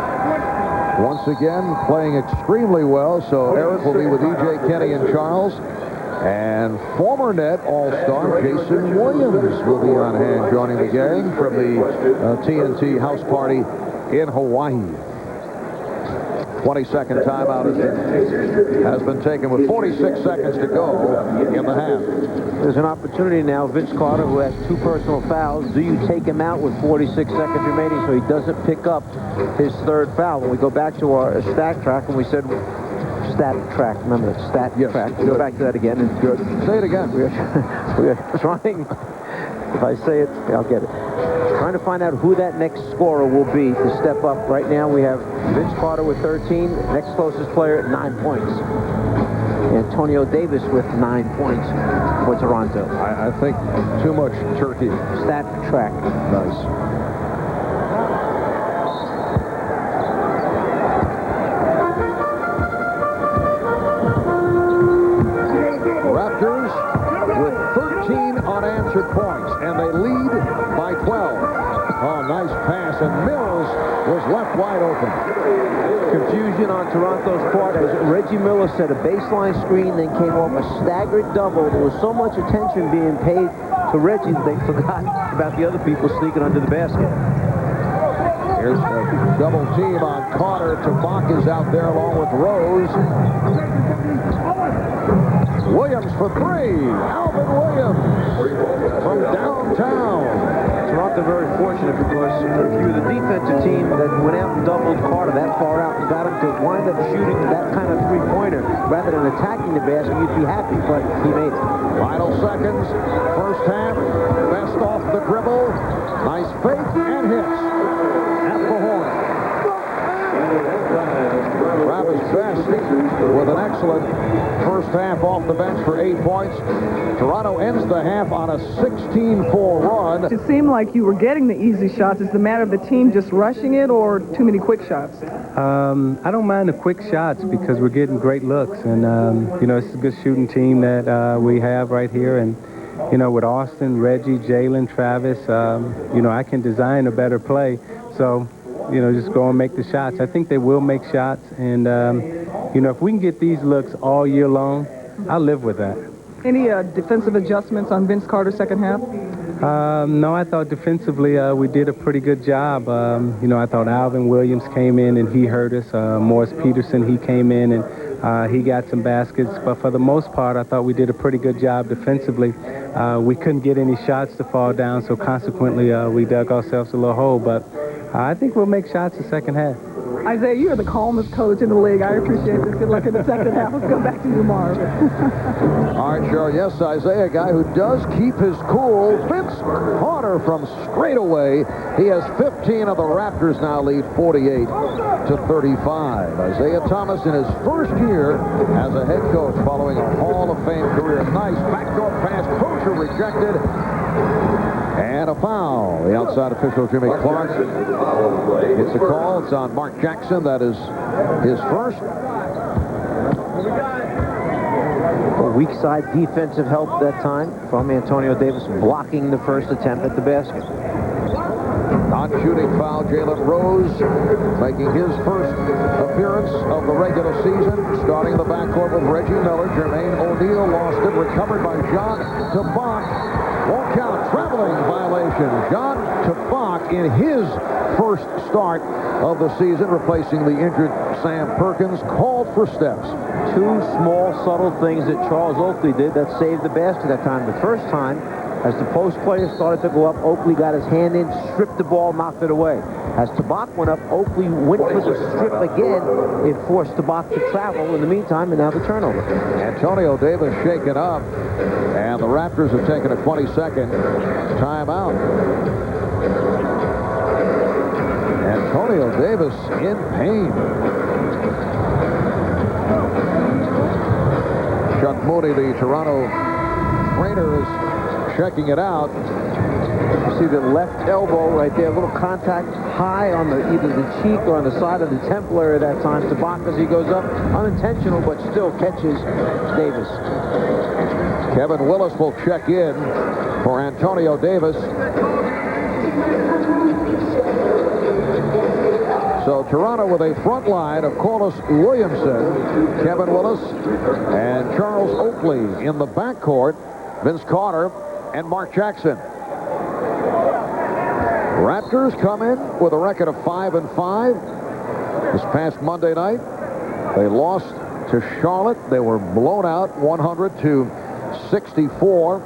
once again playing extremely well. So Eric will be with EJ, Kenny, and Charles. And former net all-star Jason Williams will be on hand joining the gang from the TNT house party in Hawaii. 20-second timeout has been taken with 46 seconds to go in the half. There's an opportunity now. Vince Carter, who has 2 personal fouls. Do you take him out with 46 seconds remaining so he doesn't pick up his 3rd foul? When we go back to our stat track, and we said stat track. Remember that stat track. We'll go back to that again. And good. Say it again. We are trying. If I say it, I'll get it. Trying to find out who that next scorer will be to step up. Right now we have Vince Carter with 13. Next closest player at 9 points. Antonio Davis with 9 points for Toronto. I think too much turkey. Stat track. Nice. unanswered points, and they lead by 12. Oh, nice pass, and Mills was left wide open. Confusion on Toronto's part, as Reggie Miller set a baseline screen, then came off a staggered double. There was so much attention being paid to Reggie that they forgot about the other people sneaking under the basket. Here's a double team on Carter. Tabak is out there along with Rose. Williams for three. Alvin Williams from downtown. Toronto very fortunate because if you were the defensive team that went out and doubled Carter that far out and got him to wind up shooting that kind of three-pointer rather than attacking the basket, you'd be happy, but he made it. Final seconds. First half. Best off the dribble. Nice fake and hits. At the horn. Travis Best with an excellent first half off the bench for 8 points. Toronto ends the half on a 16-4 run. It seemed like you were getting the easy shots. Is the matter of the team just rushing it or too many quick shots? I don't mind the quick shots because we're getting great looks. And, you know, it's a good shooting team that we have right here. And, you know, with Austin, Reggie, Jalen, Travis, you know, I can design a better play. So, you know, just go and make the shots. I think they will make shots. And, you know, if we can get these looks all year long, I'll live with that. Any defensive adjustments on Vince Carter's second half? No, I thought defensively we did a pretty good job. You know, I thought Alvin Williams came in and he hurt us. Morris Peterson, he came in and he got some baskets. But for the most part, I thought we did a pretty good job defensively. We couldn't get any shots to fall down, so consequently we dug ourselves a little hole. But I think we'll make shots the second half. Isaiah, you are the calmest coach in the league. I appreciate this. Good luck in the second half. Let's go back to you, Marv. All right, sure. Yes, Isaiah, a guy who does keep his cool. Vince Carter from straight away. He has 15 of the Raptors now lead 48-35. Isaiah Thomas in his first year as a head coach following a Hall of Fame career. Nice backdoor pass. Crozier rejected. And a foul. The outside official, Jimmy Clark, gets a call. It's on Mark Jackson. That is his first. A weak side defensive help that time from Antonio Davis, blocking the first attempt at the basket. Non-shooting foul, Jalen Rose making his first appearance of the regular season, starting in the backcourt with Reggie Miller. Jermaine O'Neal lost it, recovered by John Tabak. Won't count. Traveling violation. John Tabak in his first start of the season, replacing the injured Sam Perkins, called for steps. Two small, subtle things that Charles Oakley did that saved the basket that time. The first time, as the post player started to go up, Oakley got his hand in, stripped the ball, knocked it away. As Tabak went up, Oakley went for the strip again. It forced Tabak to travel in the meantime, and now the turnover. Antonio Davis shaken up, and the Raptors have taken a 20-second timeout. Antonio Davis in pain. Chuck Mooney, the Toronto trainer, is checking it out. You see the left elbow right there, a little contact high on either the cheek or on the side of the temple area that time. Tabak, as he goes up, unintentional, but still catches Davis. Kevin Willis will check in for Antonio Davis. So Toronto with a front line of Corliss Williamson, Kevin Willis, and Charles Oakley in the backcourt. Vince Carter and Mark Jackson. Raptors come in with a record of 5-5. This past Monday night, they lost to Charlotte. They were blown out 100-64.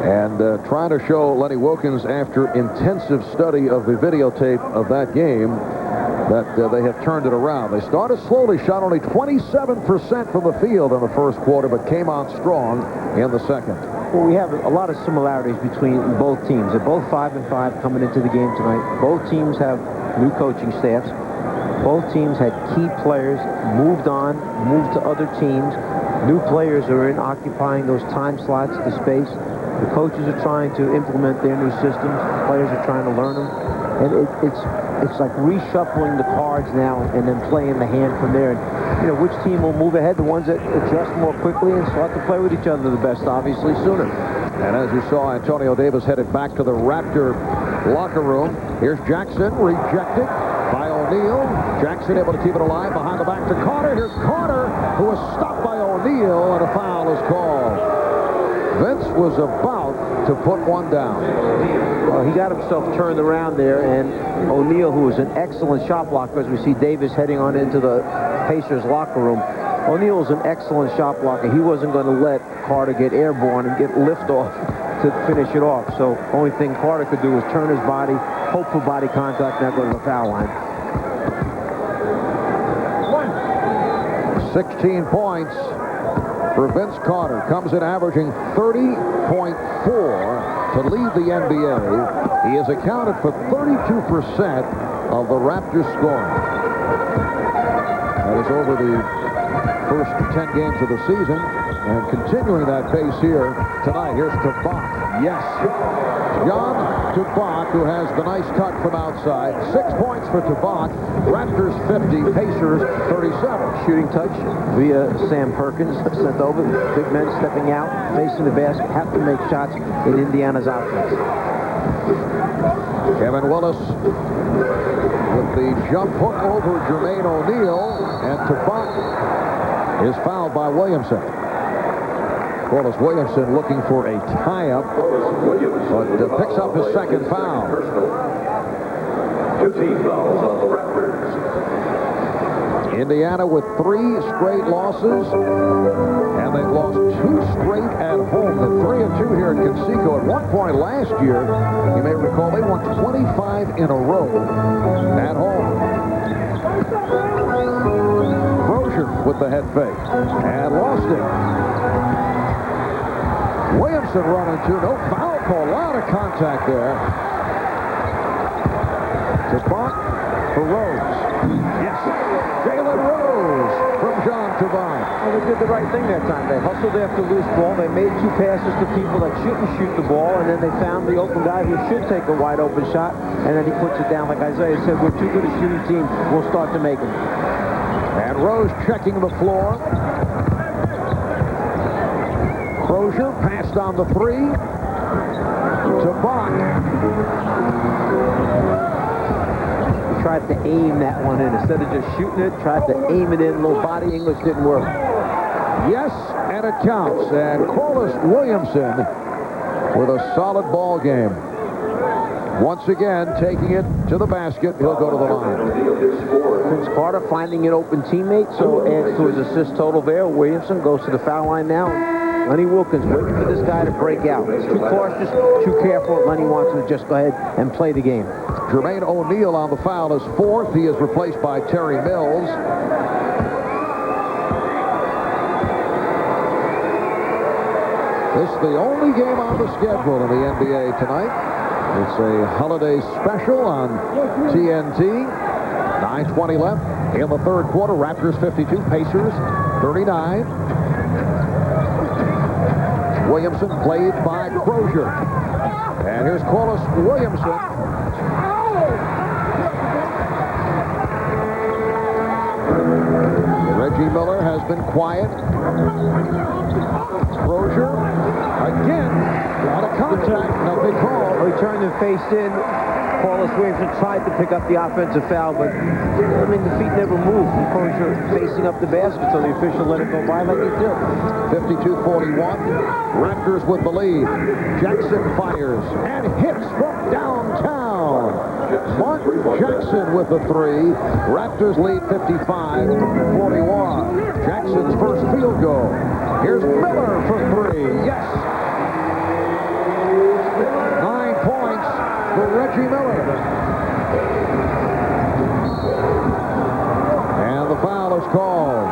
And trying to show Lenny Wilkins, after intensive study of the videotape of that game, that they have turned it around. They started slowly, shot only 27% from the field in the first quarter, but came on strong in the second. Well, we have a lot of similarities between both teams. They're both 5-5 coming into the game tonight. Both teams have new coaching staffs. Both teams had key players moved on, moved to other teams. New players are in occupying those time slots, the space. The coaches are trying to implement their new systems. Players are trying to learn them. And it's like reshuffling the cards now and then playing the hand from there. And, you know, which team will move ahead? The ones that adjust more quickly and start to play with each other the best, obviously, sooner. And as you saw, Antonio Davis headed back to the Raptor locker room. Here's Jackson, rejected by O'Neal. Jackson able to keep it alive behind the back to Carter. Here's Carter, who was stopped by O'Neal, and a foul is called. Vince was about to put one down. He got himself turned around there, and O'Neal, who was an excellent shot blocker, as we see Davis heading on into the Pacers locker room. O'Neal was an excellent shot blocker. He wasn't going to let Carter get airborne and get liftoff to finish it off. So only thing Carter could do was turn his body, hope for body contact, not go to the foul line. 16 points for Vince Carter. Comes in averaging 30.4 to lead the NBA. He has accounted for 32% of the Raptors scoring. That is over the first 10 games of the season, and continuing that pace here tonight. Here's Tabak. Yes. John Tabak, who has the nice cut from outside. 6 points for Tabak. Raptors 50, Pacers 37. Shooting touch via Sam Perkins, sent over. Big men stepping out, facing the basket, have to make shots in Indiana's offense. Kevin Willis with the jump hook over Jermaine O'Neal, and Tabak is fouled by Williamson. Wallace Williamson looking for a tie-up, but picks up his second foul. 15 fouls on the Raptors. Indiana with 3 straight losses, and they've lost 2 straight at home. The 3-2 here at Conseco. At one point last year, you may recall, they won 25 in a row at home. With the head fake, and lost it. Williamson running too. No foul call. A lot of contact there. Tabak for Rose. Yes. Jalen Rose from John Tabak. Well, they did the right thing that time. They hustled after loose ball. They made 2 passes to people that shouldn't shoot the ball, and then they found the open guy who should take a wide open shot, and then he puts it down. Like Isaiah said, we're too good a shooting team. We'll start to make them. And Rose checking the floor. Crozier passed on the 3. Tabak. He tried to aim that one in. Instead of just shooting it, tried to aim it in. Low body English didn't work. Yes, and it counts. And Corliss Williamson with a solid ball game. Once again, taking it to the basket. He'll go to the line. Vince Carter finding an open teammate, so adds to his assist total there. Williamson goes to the foul line now. Lenny Wilkins waiting for this guy to break out. He's too cautious, too careful. Lenny wants him to just go ahead and play the game. Jermaine O'Neal on the foul is 4th. He is replaced by Terry Mills. This is the only game on the schedule in the NBA tonight. It's a holiday special on TNT. 9:20 left in the third quarter. Raptors 52, Pacers 39. Williamson played by Crozier. And here's Corliss Williamson. Reggie Miller has been quiet. Crozier again. A lot of contact. No big call. He turned and faced in. Corliss Williamson tried to pick up the offensive foul, but I mean the feet never moved. Crozier facing up the basket, so the official let it go by like he did. 52-41. Raptors with the lead. Jackson fires and hits from downtown. Mark Jackson with the 3. Raptors lead 55-41. Jackson's first field goal. Here's Miller for 3. Yes. 9 points for Reggie Miller. And the foul is called.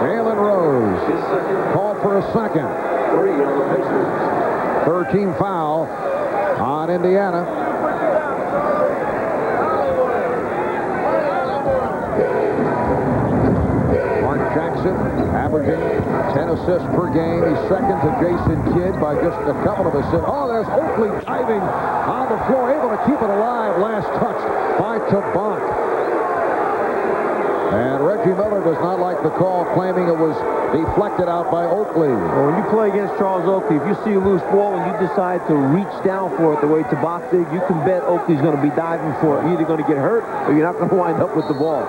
Jalen Rose called for a second. 13 foul on Indiana. Mark Jackson averaging 10 assists per game. He's second to Jason Kidd by just a couple of assists. Oh, there's Oakley diving on the floor, able to keep it alive. Last touch by Tabak. And Reggie Miller does not like the call, claiming it was deflected out by Oakley. Well, when you play against Charles Oakley, if you see a loose ball and you decide to reach down for it the way Tabak did, you can bet Oakley's going to be diving for it. You're either going to get hurt or you're not going to wind up with the ball.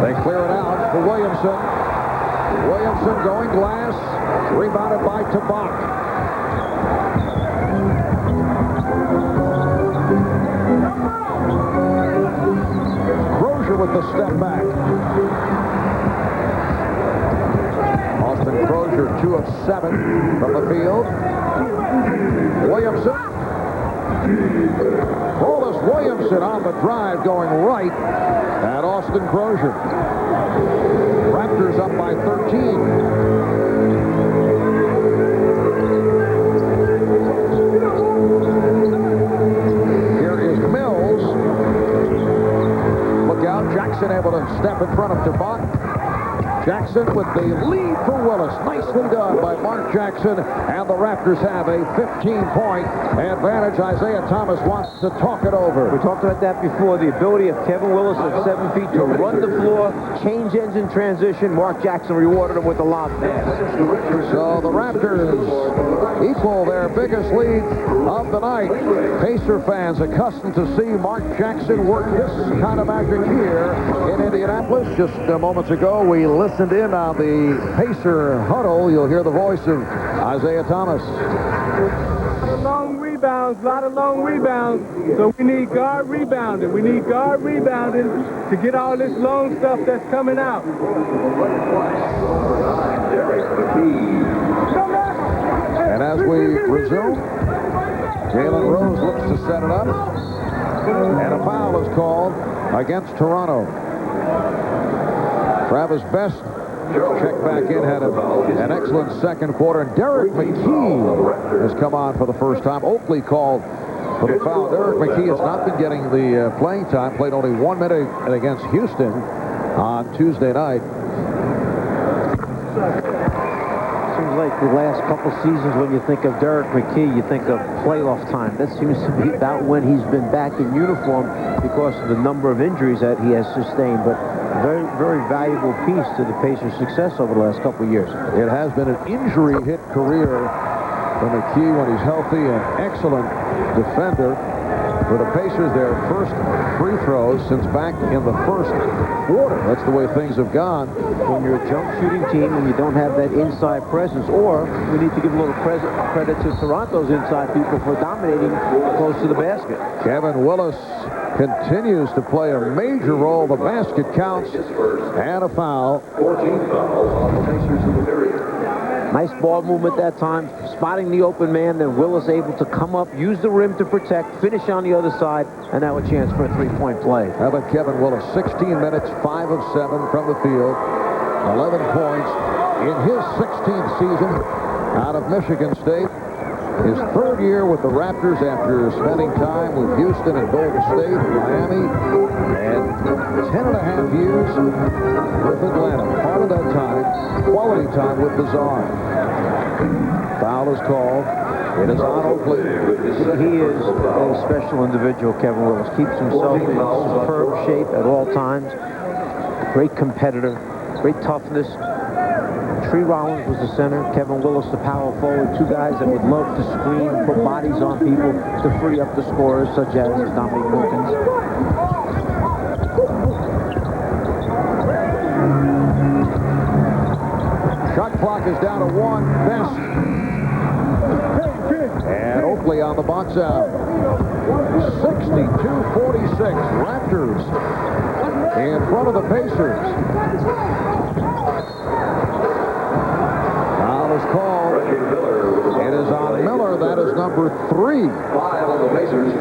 They clear it out for Williamson. Williamson going glass. Rebounded by Tabak. With the step back. Austin Crozier, 2 of 7 from the field. Williamson. Rollis Williamson on the drive going right at Austin Crozier. Raptors up by 13. Jackson able to step in front of Tabak. Jackson with the lead for Willis. Nicely done by Mark Jackson. And the Raptors have a 15-point advantage. Isaiah Thomas wants to talk it over. We talked about that before. The ability of Kevin Willis at 7 feet to run the floor, change ends in transition. Mark Jackson rewarded him with a lob pass. So the Raptors equal their biggest lead of the night. Pacer fans accustomed to see Mark Jackson work this kind of magic here in Indianapolis. Just moments ago, we listened in on the Pacer huddle. You'll hear the voice of Isaiah Thomas. A lot of long rebounds. So we need guard rebounding. We need guard rebounding to get all this long stuff that's coming out. And as we resume, Jalen Rose looks to set it up. And a foul is called against Toronto. Travis Best checked back in, had an excellent second quarter. And Derek McKee has come on for the first time. Oakley called for the foul. Derek McKee has not been getting the playing time. Played only 1 minute against Houston on Tuesday night. Seems like the last couple seasons when you think of Derek McKee, you think of playoff time. That seems to be about when he's been back in uniform because of the number of injuries that he has sustained. But very, very valuable piece to the Pacers' success over the last couple of years. It has been an injury-hit career for McKee when he's healthy. An excellent defender. For the Pacers, their first free throws since back in the first quarter. That's the way things have gone. When you're a jump shooting team and you don't have that inside presence, or we need to give a little credit to Toronto's inside people for dominating close to the basket. Kevin Willis continues to play a major role. The basket counts and a foul. 14 fouls on the Pacers in the period. Nice ball movement that time, spotting the open man, then Willis able to come up, use the rim to protect, finish on the other side, and now a chance for a three-point play. How about Kevin Willis? 16 minutes, 5 of 7 from the field, 11 points in his 16th season out of Michigan State. His third year with the Raptors after spending time with Houston and Golden State and Miami, and 10 and a half years with Atlanta. Part of that time, quality time with the Czar. Foul is called. It is on Oakley. He is a special individual, Kevin Willis. Keeps himself in superb shape at all times. Great competitor, great toughness. Tree Rollins was the center, Kevin Willis the power forward, two guys that would love to screen, put bodies on people to free up the scorers, such as Dominique Wilkins. Shot clock is down to 1. Best. And Oakley on the box out. 62-46. Raptors in front of the Pacers. Call. It is on Miller. That is number 3.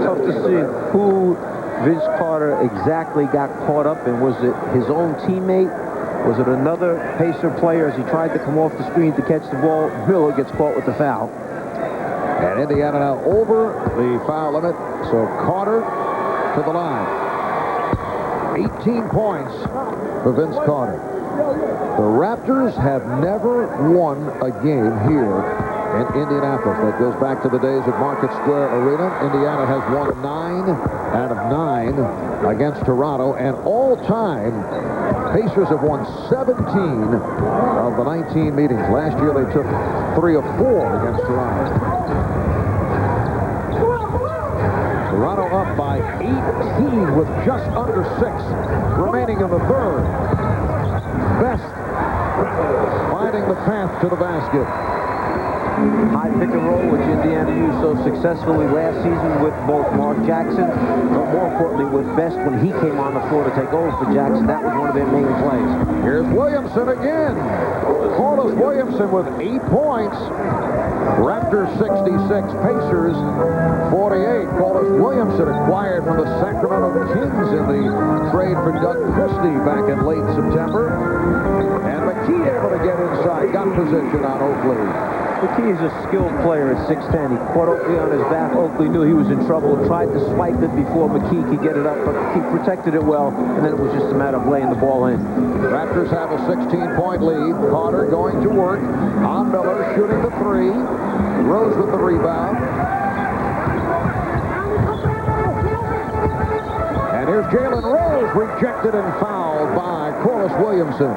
Tough to see who Vince Carter exactly got caught up in. Was it his own teammate? Was it another Pacer player as he tried to come off the screen to catch the ball? Miller gets caught with the foul. And Indiana now over the foul limit. So Carter to the line. 18 points for Vince Carter. The Raptors have never won a game here in Indianapolis. That goes back to the days at Market Square Arena. Indiana has won 9 out of 9 against Toronto, and all-time, Pacers have won 17 of the 19 meetings. Last year they took 3 of 4 against Toronto. Toronto up by 18 with just under 6 remaining in the third. Best finding the path to the basket. High pick and roll, which Indiana used so successfully last season with both Mark Jackson, but more importantly with Best when he came on the floor to take over for Jackson. That was one of their main plays. Here's Williamson again. Corliss Williamson with 8 points. Raptors 66, Pacers 48. Corliss Williamson acquired from the Sacramento Kings in the trade for Doug Christie back in late September. And McKee able to get inside, got position on Oakley. McKee is a skilled player at 6'10". He caught Oakley on his back. Oakley knew he was in trouble, tried to swipe it before McKee could get it up, but he protected it well, and then it was just a matter of laying the ball in. Raptors have a 16-point lead. Carter going to work on Miller, shooting the 3. Rose with the rebound. And here's Jalen Rose, rejected and fouled by Corliss Williamson.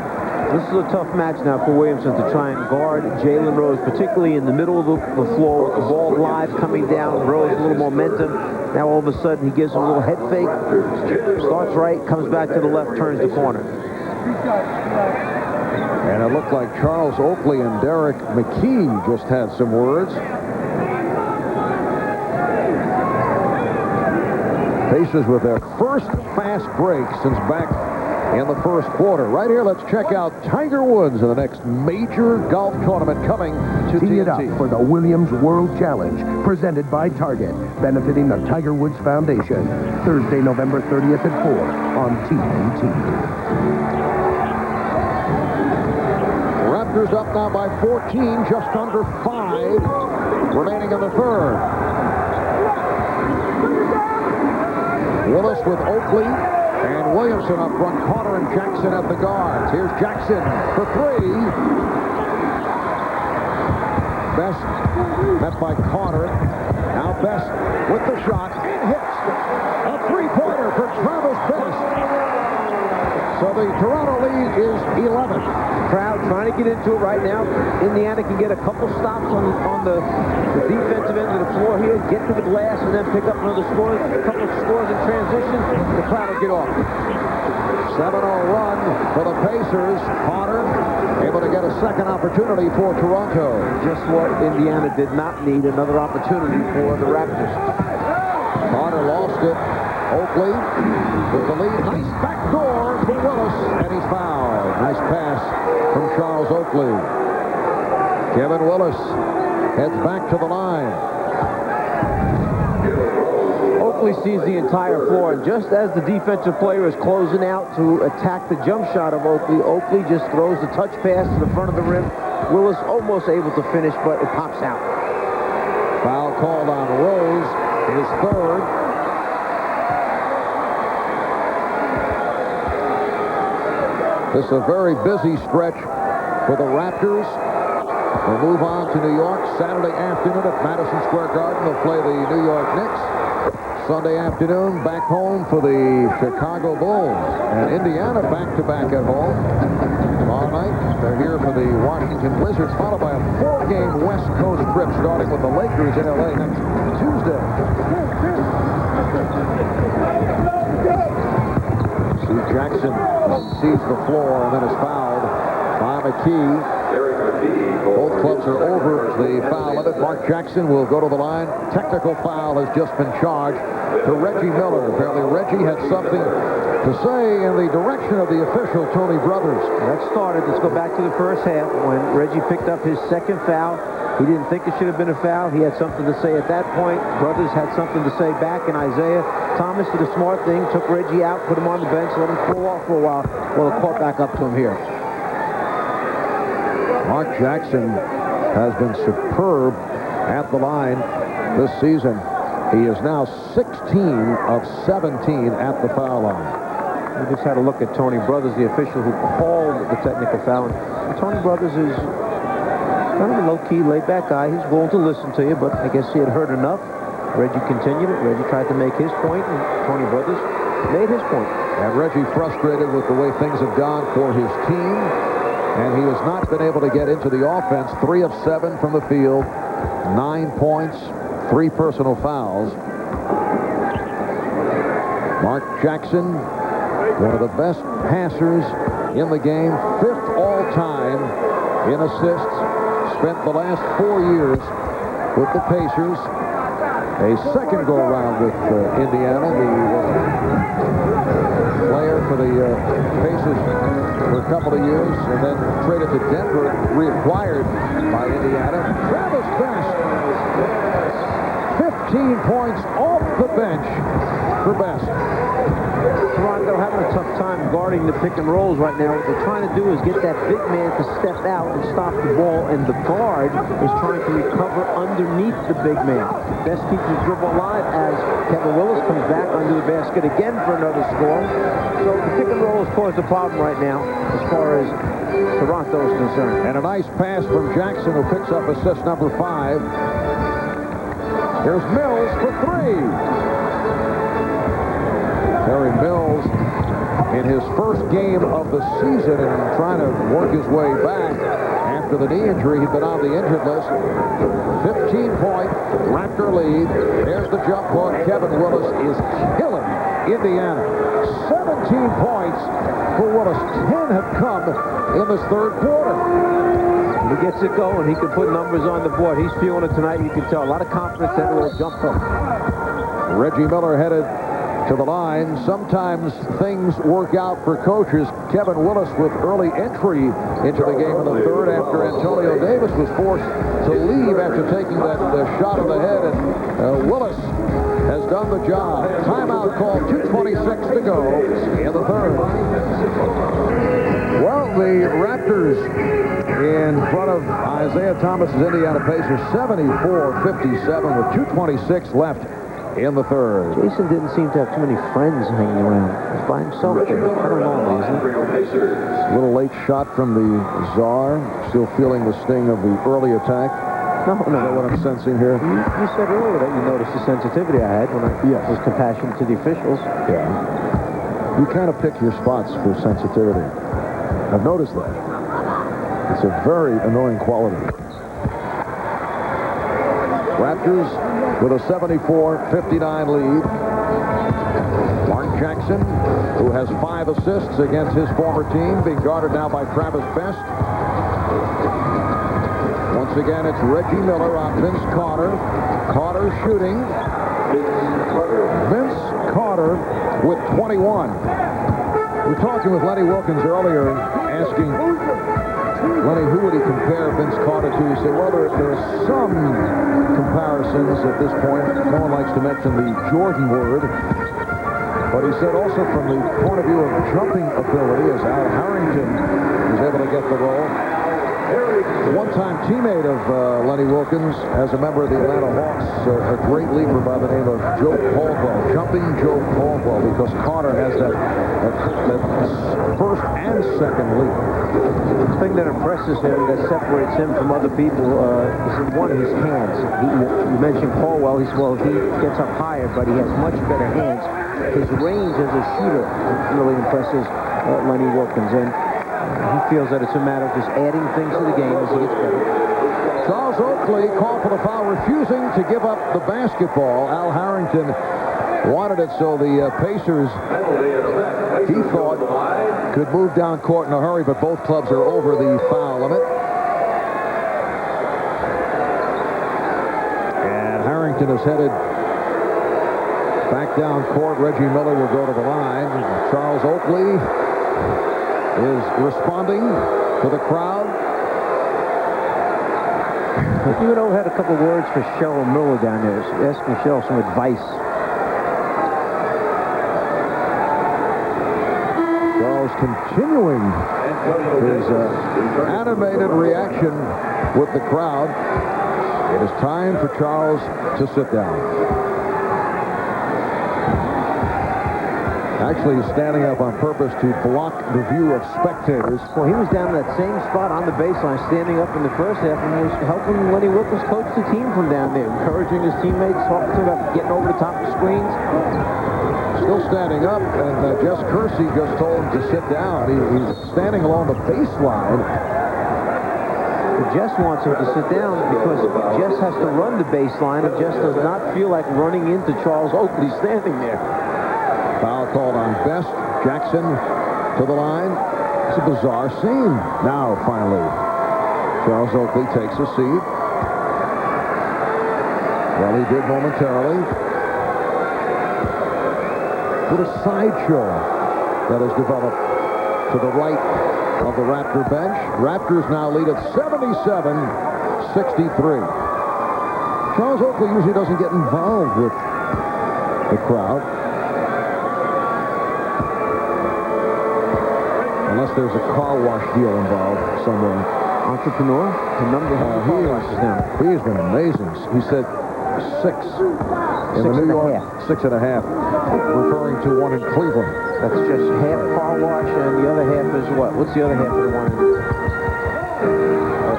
This is a tough match now for Williamson to try and guard Jalen Rose, particularly in the middle of the floor with the ball live coming down. Rose a little momentum. Now all of a sudden he gives him a little head fake. Starts right, comes back to the left, turns the corner. And it looked like Charles Oakley and Derek McKee just had some words. Pacers with their first fast break since back in the first quarter. Right here, let's check out Tiger Woods in the next major golf tournament coming to Tee it TNT. up for the Williams World Challenge, presented by Target, benefiting the Tiger Woods Foundation. Thursday, November 30th at 4 on TNT. Raptors up now by 14, just under 5 remaining in the third. Willis with Oakley. And Williamson up front, Carter and Jackson at the guards. Here's Jackson for 3. Best met by Carter. Now Best with the shot and hits. A 3-pointer for Travis Best. So the Toronto lead is 11. Crowd trying to get into it right now. Indiana can get a couple stops on the defensive end of the floor here, get to the glass, and then pick up another score, a couple of scores in transition. The crowd will get off. 7-0 run for the Pacers. Carter able to get a second opportunity for Toronto. Just what Indiana did not need, another opportunity for the Raptors. Carter lost it. Oakley with the lead. Nice backdoor for Willis, and he's fouled. Nice pass from Charles Oakley. Kevin Willis heads back to the line. Oakley sees the entire floor, and just as the defensive player is closing out to attack the jump shot of Oakley, Oakley just throws the touch pass to the front of the rim. Willis almost able to finish, but it pops out. Foul called on Rose, his third. This is a very busy stretch for the Raptors. They'll move on to New York Saturday afternoon at Madison Square Garden. They'll play the New York Knicks. Sunday afternoon, back home for the Chicago Bulls. And Indiana back-to-back at home. Tomorrow night, they're here for the Washington Wizards, followed by a 4-game West Coast trip, starting with the Lakers in L.A. next Tuesday. Steve Jackson sees the floor and then is fouled by McKee. Both clubs are over the foul limit. Mark Jackson will go to the line. Technical foul has just been charged to Reggie Miller. Apparently Reggie had something to say in the direction of the official, Tony Brothers. That started. Let's go back to the first half when Reggie picked up his second foul. He didn't think it should have been a foul. He had something to say at that point. Brothers had something to say back, and Isaiah Thomas did a smart thing, took Reggie out, put him on the bench, let him cool off for a while. Well, it caught back up to him here. Mark Jackson has been superb at the line this season. He is now 16 of 17 at the foul line. We just had a look at Tony Brothers, the official who called the technical foul. And Tony Brothers is Kind of a low-key, laid-back guy. He's willing to listen to you, but I guess he had heard enough. Reggie continued it. Reggie tried to make his point, and Tony Brothers made his point. And Reggie frustrated with the way things have gone for his team, and he has not been able to get into the offense. 3 of 7 from the field, 9 points, 3 personal fouls. Mark Jackson, one of the best passers in the game, 5th all-time in assists. Spent the last 4 years with the Pacers. A second go-around with Indiana, the player for the Pacers for a couple of years, and then traded to Denver, reacquired by Indiana. Travis Best, 15 points off the bench for Best. Toronto having a tough time guarding the pick and rolls right now. What they're trying to do is get that big man to step out and stop the ball, and the guard is trying to recover underneath the big man. Best keeps his dribble alive as Kevin Willis comes back under the basket again for another score. So the pick and roll has caused a problem right now as far as Toronto is concerned. And a nice pass from Jackson, who picks up assist number 5. Here's Mills for 3. Harry Mills in his first game of the season and trying to work his way back after the knee injury. He'd been on the injured list. 15-point Raptor lead. There's the jump hook. Kevin Willis is killing Indiana. 17 points for Willis. 10 have come in this third quarter. When he gets it going, he can put numbers on the board. He's feeling it tonight. You can tell a lot of confidence in the little jump hook. Reggie Miller headed to the line. Sometimes things work out for coaches. Kevin Willis with early entry into the game in the third after Antonio Davis was forced to leave after taking that shot in the head, and Willis has done the job. Timeout call, 2:26 to go in the third. Well, the Raptors in front of Isaiah Thomas's Indiana Pacers, 74-57 with 2:26 left in the third. Jason didn't seem to have too many friends hanging around. He's by himself there. Kind of lonely, isn't it? A little late shot from the Czar. Still feeling the sting of the early attack. No. Is that what I'm sensing here? You said earlier that you noticed the sensitivity I had when I was compassionate to the officials. Yeah. You kind of pick your spots for sensitivity. I've noticed that. It's a very annoying quality. Raptors with a 74-59 lead. Mark Jackson, who has 5 assists against his former team, being guarded now by Travis Best. Once again, it's Reggie Miller on Vince Carter. Carter shooting. Vince Carter with 21. We were talking with Lenny Wilkins earlier, asking Lenny, who would he compare Vince Carter to? He said, well, there are some comparisons at this point. No one likes to mention the Jordan word. But he said also from the point of view of jumping ability, as Al Harrington was able to get the ball. A one-time teammate of Lenny Wilkins as a member of the Atlanta Hawks, a great leaper by the name of Joe Caldwell, jumping Joe Caldwell, because Carter has that first and second leap. The thing that impresses him, that separates him from other people, is one of his hands. You mentioned Caldwell. He gets up higher, but he has much better hands. His range as a shooter really impresses Lenny Wilkins, and he feels that it's a matter of just adding things to the game as he gets better. Charles Oakley called for the foul, refusing to give up the basketball. Al Harrington wanted it so the Pacers, he thought, could move down court in a hurry, but both clubs are over the foul limit. And Harrington is headed back down court. Reggie Miller will go to the line. Charles Oakley is responding to the crowd. You know, had a couple words for Cheryl Miller down there. Asking Cheryl some advice. Charles continuing his animated reaction with the crowd. It is time for Charles to sit down. Actually, he's standing up on purpose to block the view of spectators. Well, he was down in that same spot on the baseline, standing up in the first half, and was helping Lenny Wilkins coach the team from down there, encouraging his teammates, talking to them about getting over the top of screens. Still standing up, and Jess Kersey just told him to sit down. He's standing along the baseline. But Jess wants him to sit down because Jess has to run the baseline, and Jess does not feel like running into Charles Oakley standing there. Foul called on Best. Jackson to the line. It's a bizarre scene. Now, finally, Charles Oakley takes a seat. Well, he did momentarily. What a sideshow that has developed to the right of the Raptor bench. Raptors now lead at 77-63. Charles Oakley usually doesn't get involved with the crowd. Unless there's a car wash deal involved somewhere. Entrepreneur? The number of car washes now. He has been amazing. He said 6 in the New York. 6.5. Referring to one in Cleveland. That's just half car wash, and the other half is what? What's the other half of the one?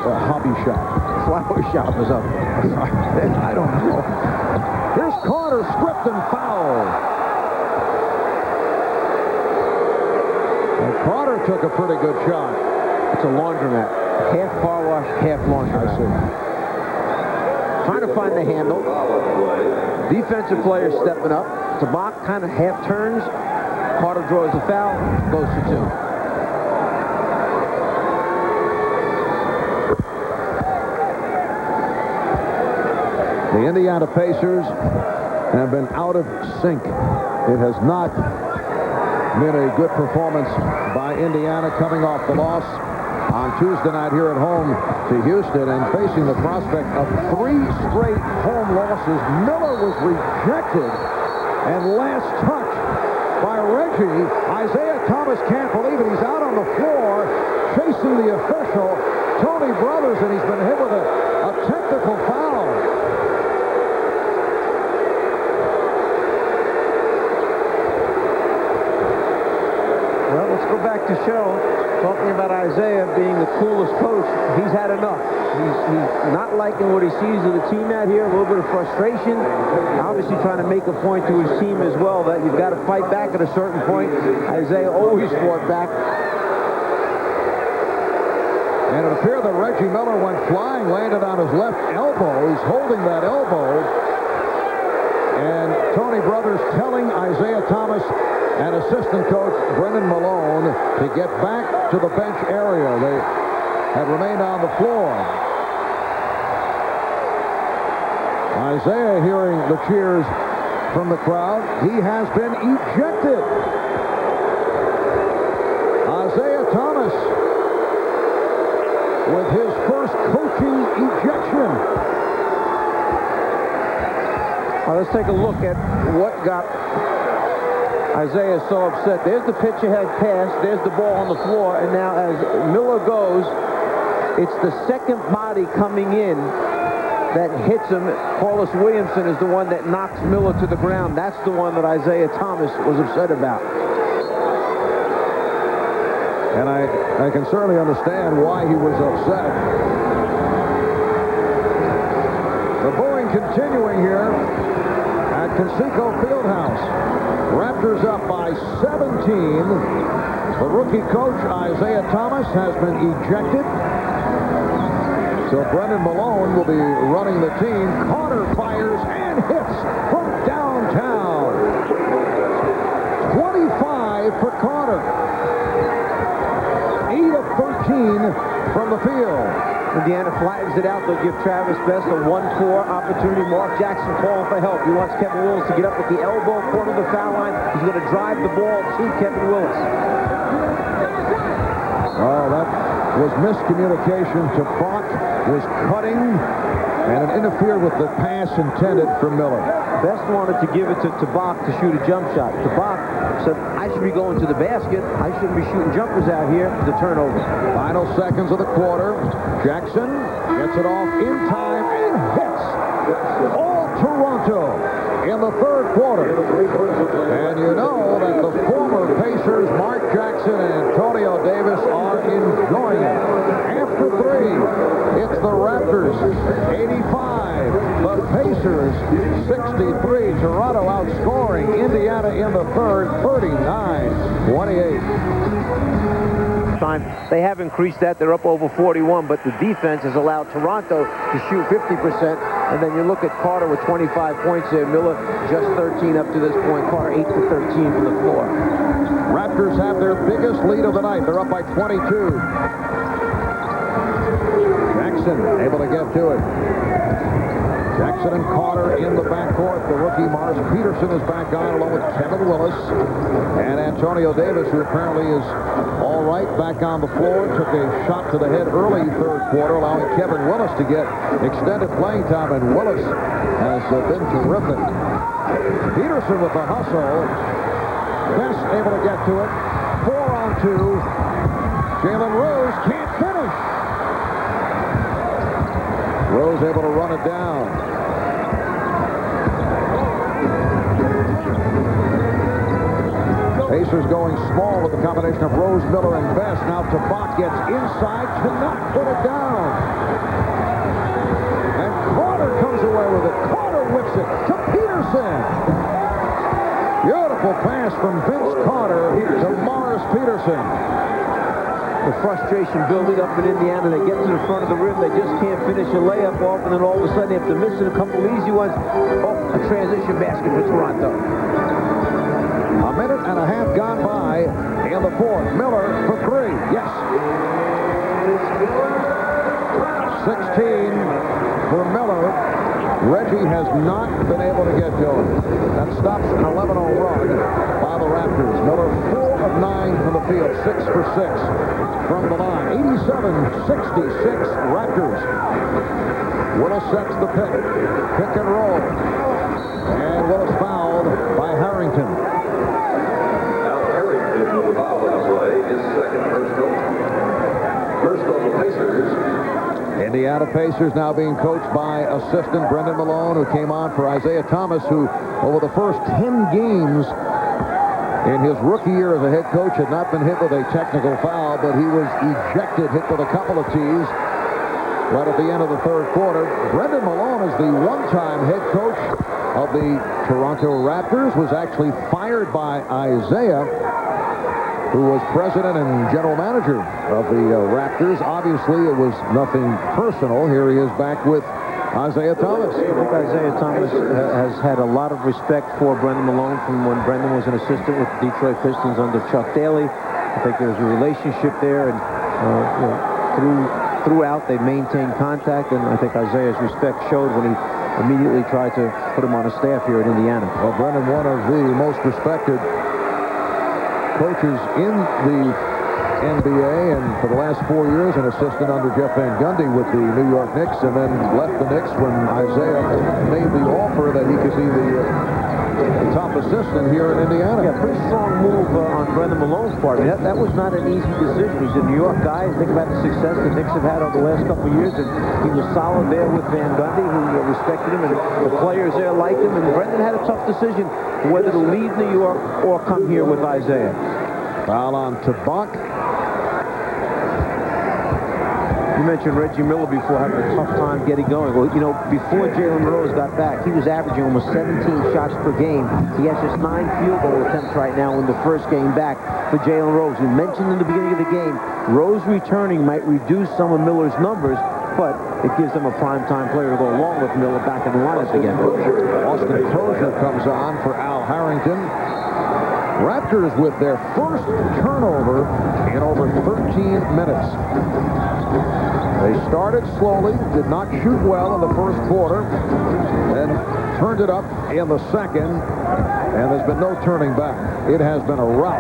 A hobby shop. Flower shop is up. I don't know. Here's Carter, stripped and fouled. And Carter took a pretty good shot. It's a laundromat. Half car wash, half laundromat. I see. Trying to find the handle. Defensive player stepping up. Tabak kind of half turns. Carter draws the foul. Goes for 2. The Indiana Pacers have been out of sync. It has not been a good performance by Indiana coming off the loss on Tuesday night here at home to Houston and facing the prospect of 3 straight home losses. Miller was rejected and last touch by Reggie. Isaiah Thomas can't believe it. He's out on the floor chasing the official, Tony Brothers, and he's been hit with a technical foul. Well, let's go back to show. Talking about Isaiah being the coolest coach, he's had enough. He's not liking what he sees of the team out here. A little bit of frustration. Obviously trying to make a point to his team as well that you've got to fight back at a certain point. Isaiah always fought back. And it appeared that Reggie Miller went flying, landed on his left elbow. He's holding that elbow. And Tony Brothers telling Isaiah Thomas and assistant coach Brendan Malone to get back to the bench area. They have remained on the floor. Isaiah hearing the cheers from the crowd. He has been ejected. Isaiah Thomas with his first coaching ejection. Let's take a look at what got Isaiah so upset. There's the pitch ahead pass. There's the ball on the floor. And now as Miller goes, it's the second body coming in that hits him. Corliss Williamson is the one that knocks Miller to the ground. That's the one that Isaiah Thomas was upset about. And I can certainly understand why he was upset. The booing continuing here at Conseco Fieldhouse. Raptors up by 17. The rookie coach, Isaiah Thomas, has been ejected. So Brendan Malone will be running the team. Carter fires and hits from downtown. 25 for Carter. 8 of 13 from the field. Indiana flattens it out. They'll give Travis Best a 1-4 opportunity. Mark Jackson calling for help. He wants Kevin Willis to get up with the elbow corner of the foul line. He's going to drive the ball to Kevin Willis. Oh, that was miscommunication. Tabak was cutting, and it interfered with the pass intended for Miller. Best wanted to give it to Tabak to shoot a jump shot. Tabak said, I should be going to the basket. I shouldn't be shooting jumpers out here. The turnover. Final seconds of the quarter. Jackson gets it off in time and hits. All Toronto in the third quarter. And you know that the former Pacers, Mark Jackson and Antonio Davis, are enjoying it. After three, it's the Raptors 85, the Pacers 63. Toronto outscoring Indiana in the third, 39-28. They have increased that. They're up over 41, but the defense has allowed Toronto to shoot 50%. And then you look at Carter with 25 points there. Miller just 13 up to this point. Carter 8 for 13 from the floor. Raptors have their biggest lead of the night. They're up by 22. Jackson able to get to it. Jackson and Carter in the backcourt. The rookie Morris Peterson is back on along with Kevin Willis. And Antonio Davis, who apparently is all right, back on the floor. Took a shot to the head early third quarter, allowing Kevin Willis to get extended playing time. And Willis has been terrific. Peterson with the hustle. Best able to get to it. 4-on-2. Jalen Rose can't finish. Rose able to run it down. Pacers going small with the combination of Rose, Miller, and Best. Now Tabak gets inside, cannot put it down. And Carter comes away with it. Carter whips it to Peterson. Beautiful pass from Vince Carter to Morris Peterson. The frustration building up in Indiana. They get to the front of the rim. They just can't finish a layup off, and then all of a sudden, after missing a couple easy ones, a transition basket for Toronto. A minute and a half gone by in the fourth. Miller for three. Yes. 16 for Miller. Reggie has not been able to get to him. That stops an 11-0 run by the Raptors. Miller 4 of 9 from the field, 6 for 6 from the line. 87-66 Raptors. Willis sets the pick. Pick and roll. And Willis fouled by Harrington. Now Harrington with the foul on the play. His second personal. First on the Pacers. Indiana Pacers now being coached by assistant Brendan Malone, who came on for Isaiah Thomas, who over the first 10 games in his rookie year as a head coach had not been hit with a technical foul, but he was ejected, hit with a couple of tees right at the end of the third quarter. Brendan Malone is the one-time head coach of the Toronto Raptors, was actually fired by Isaiah, who was president and general manager of the Raptors. Obviously, it was nothing personal. Here he is back with Isaiah Thomas. I think Isaiah Thomas has had a lot of respect for Brendan Malone from when Brendan was an assistant with the Detroit Pistons under Chuck Daly. I think there's a relationship there, and throughout they maintained contact, and I think Isaiah's respect showed when he immediately tried to put him on a staff here at Indiana. Well, Brendan, one of the most respected coaches in the NBA, and for the last 4 years an assistant under Jeff Van Gundy with the New York Knicks, and then left the Knicks when Isaiah made the offer that he could be the top assistant here in Indiana. Yeah, pretty strong move on Brendan Malone's part. I mean, that was not an easy decision. He's a New York guy. Think about the success the Knicks have had over the last couple of years, and he was solid there with Van Gundy, who respected him, and the players there liked him, and Brendan had a tough decision whether to leave New York or come here with Isaiah. Foul on Tabak. You mentioned Reggie Miller before having a tough time getting going. Well, you know, before Jalen Rose got back, he was averaging almost 17 shots per game. He has just 9 field goal attempts right now in the first game back for Jalen Rose. We mentioned in the beginning of the game, Rose returning might reduce some of Miller's numbers, but it gives them a primetime player to go along with Miller back in the lineup again. Austin Crozier comes on for Al Harrington. Raptors with their first turnover in over 13 minutes. They started slowly, did not shoot well in the first quarter, then turned it up in the second, and there's been no turning back. It has been a rout.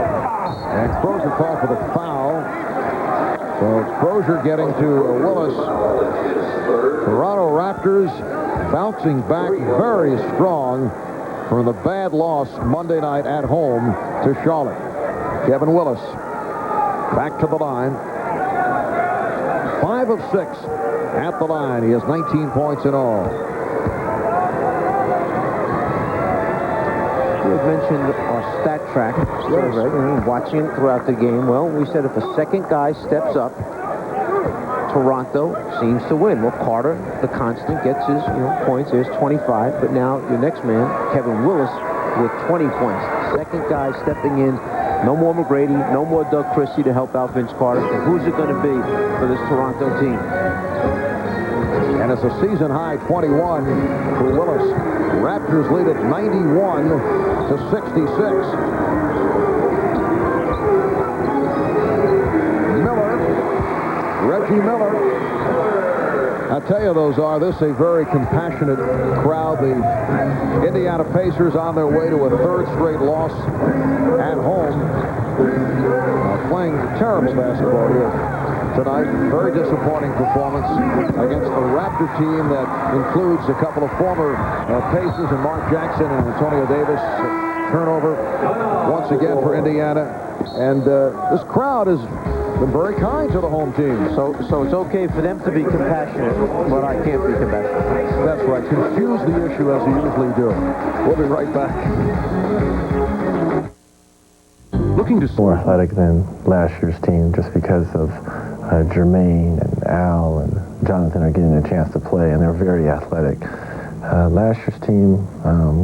And Crozier called for the foul. So it's Crozier getting to Willis. Toronto Raptors bouncing back very strong from the bad loss Monday night at home to Charlotte. Kevin Willis back to the line. 5 of 6 at the line. He has 19 points in all. had mentioned our stat track survey, watching it throughout the game. Well, we said if a second guy steps up, Toronto seems to win. Well, Carter, the constant, gets his points. There's 25. But now your next man, Kevin Willis, with 20 points. Second guy stepping in. No more McGrady. No more Doug Christie to help out Vince Carter. And who's it going to be for this Toronto team? And it's a season-high 21 for Willis. Raptors lead at 91 to 66. Reggie Miller. I tell you, this is a very compassionate crowd. The Indiana Pacers on their way to a third straight loss at home. Playing terrible basketball here tonight. Very disappointing performance against a Raptor team that includes a couple of former Pacers and Mark Jackson and Antonio Davis. Turnover once again for Indiana. And this crowd has been very kind to the home team. So it's okay for them to be compassionate, but I can't be compassionate. That's right. Confuse the issue as you usually do. We'll be right back. Looking to more athletic than last year's team just because of Jermaine and Al and Jonathan are getting a chance to play, and they're very athletic. Last year's team,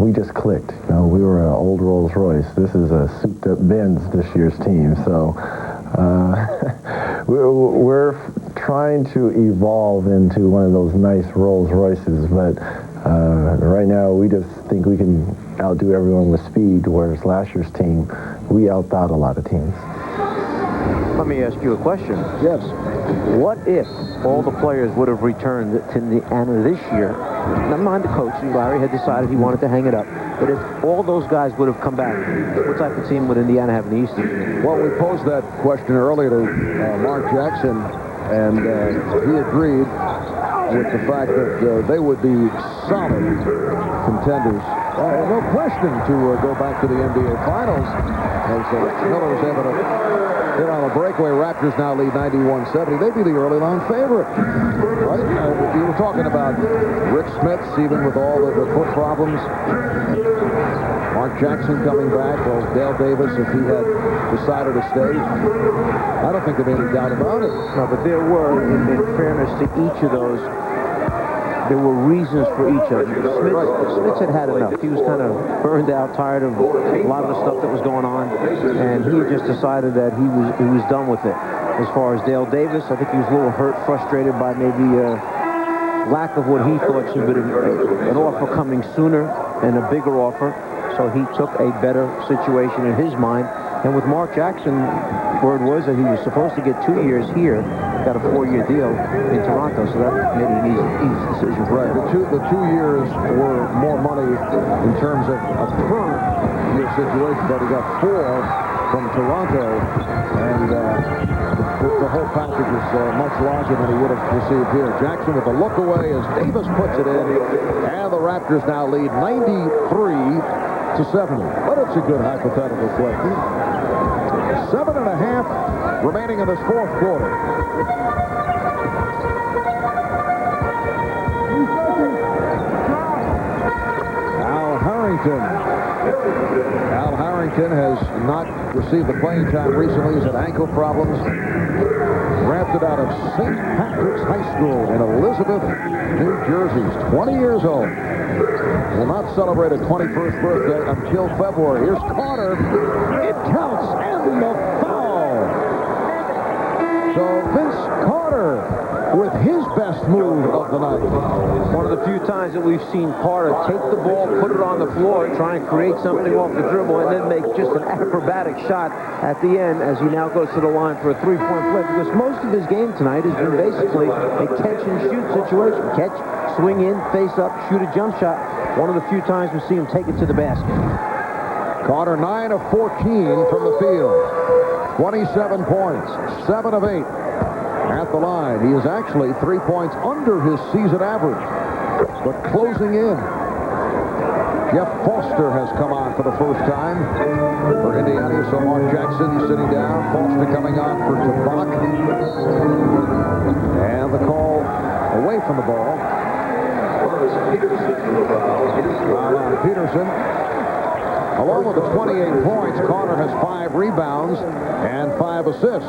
we just clicked. We were an old Rolls Royce. This is a souped-up Benz this year's team. So we're trying to evolve into one of those nice Rolls Royces, but right now we just think we can outdo everyone with speed, whereas last year's team, we outthought a lot of teams. Let me ask you a question. Yes. What if all the players would have returned to Indiana this year? Never mind the coach. Larry had decided he wanted to hang it up. But if all those guys would have come back, what type of team would Indiana have in the East? Well, we posed that question earlier to Mark Jackson, and he agreed with the fact that they would be solid contenders. No question to go back to the NBA Finals, as Miller was able to hit on a breakaway. Raptors now lead 91-70. They'd be the early line favorite, right? You were talking about Rick Smith, even with all the foot problems. Mark Jackson coming back. Well, Dale Davis, if he had decided to stay, I don't think there'd be any doubt about it. No, but there were, in fairness to each of those, there were reasons for each of them. Smith had enough. He was kind of burned out, tired of a lot of the stuff that was going on, and he had just decided that he was done with it. As far as Dale Davis, I think he was a little hurt, frustrated by maybe lack of what he thought should have been an offer coming sooner and a bigger offer. So he took a better situation in his mind. And with Mark Jackson, word was that he was supposed to get 2 years here, got a 4-year deal in Toronto, so that made it an easy decision for him. The 2 years were more money in terms of a per-year situation, but he got 4 from Toronto, and the whole package is much larger than he would have received here. Jackson with a look away as Davis puts it in, and the Raptors now lead 93-70. But it's a good hypothetical question. 7.5 remaining in this fourth quarter. Al Harrington has not received the playing time recently. He's had ankle problems. Drafted out of St. Patrick's High School in Elizabeth, New Jersey. He's 20 years old. Will not celebrate a 21st birthday until February. Here's Carter. It counts, and the foul. So Vince Carter with his best move of the night. One of the few times that we've seen Carter take the ball, put it on the floor, try and create something off the dribble, and then make just an acrobatic shot at the end as he now goes to the line for a three-point play. Because most of his game tonight has been basically a catch-and-shoot situation. Catch, swing in, face up, shoot a jump shot. One of the few times we see him take it to the basket. Carter 9 of 14 from the field. 27 points, 7 of 8. At the line, he is actually 3 points under his season average, but closing in. Jeff Foster has come on for the first time for Indiana. So Mark Jackson sitting down, Foster coming on for Tabak. And the call away from the ball. Peterson. Along with the 28 points, Carter has 5 rebounds and 5 assists.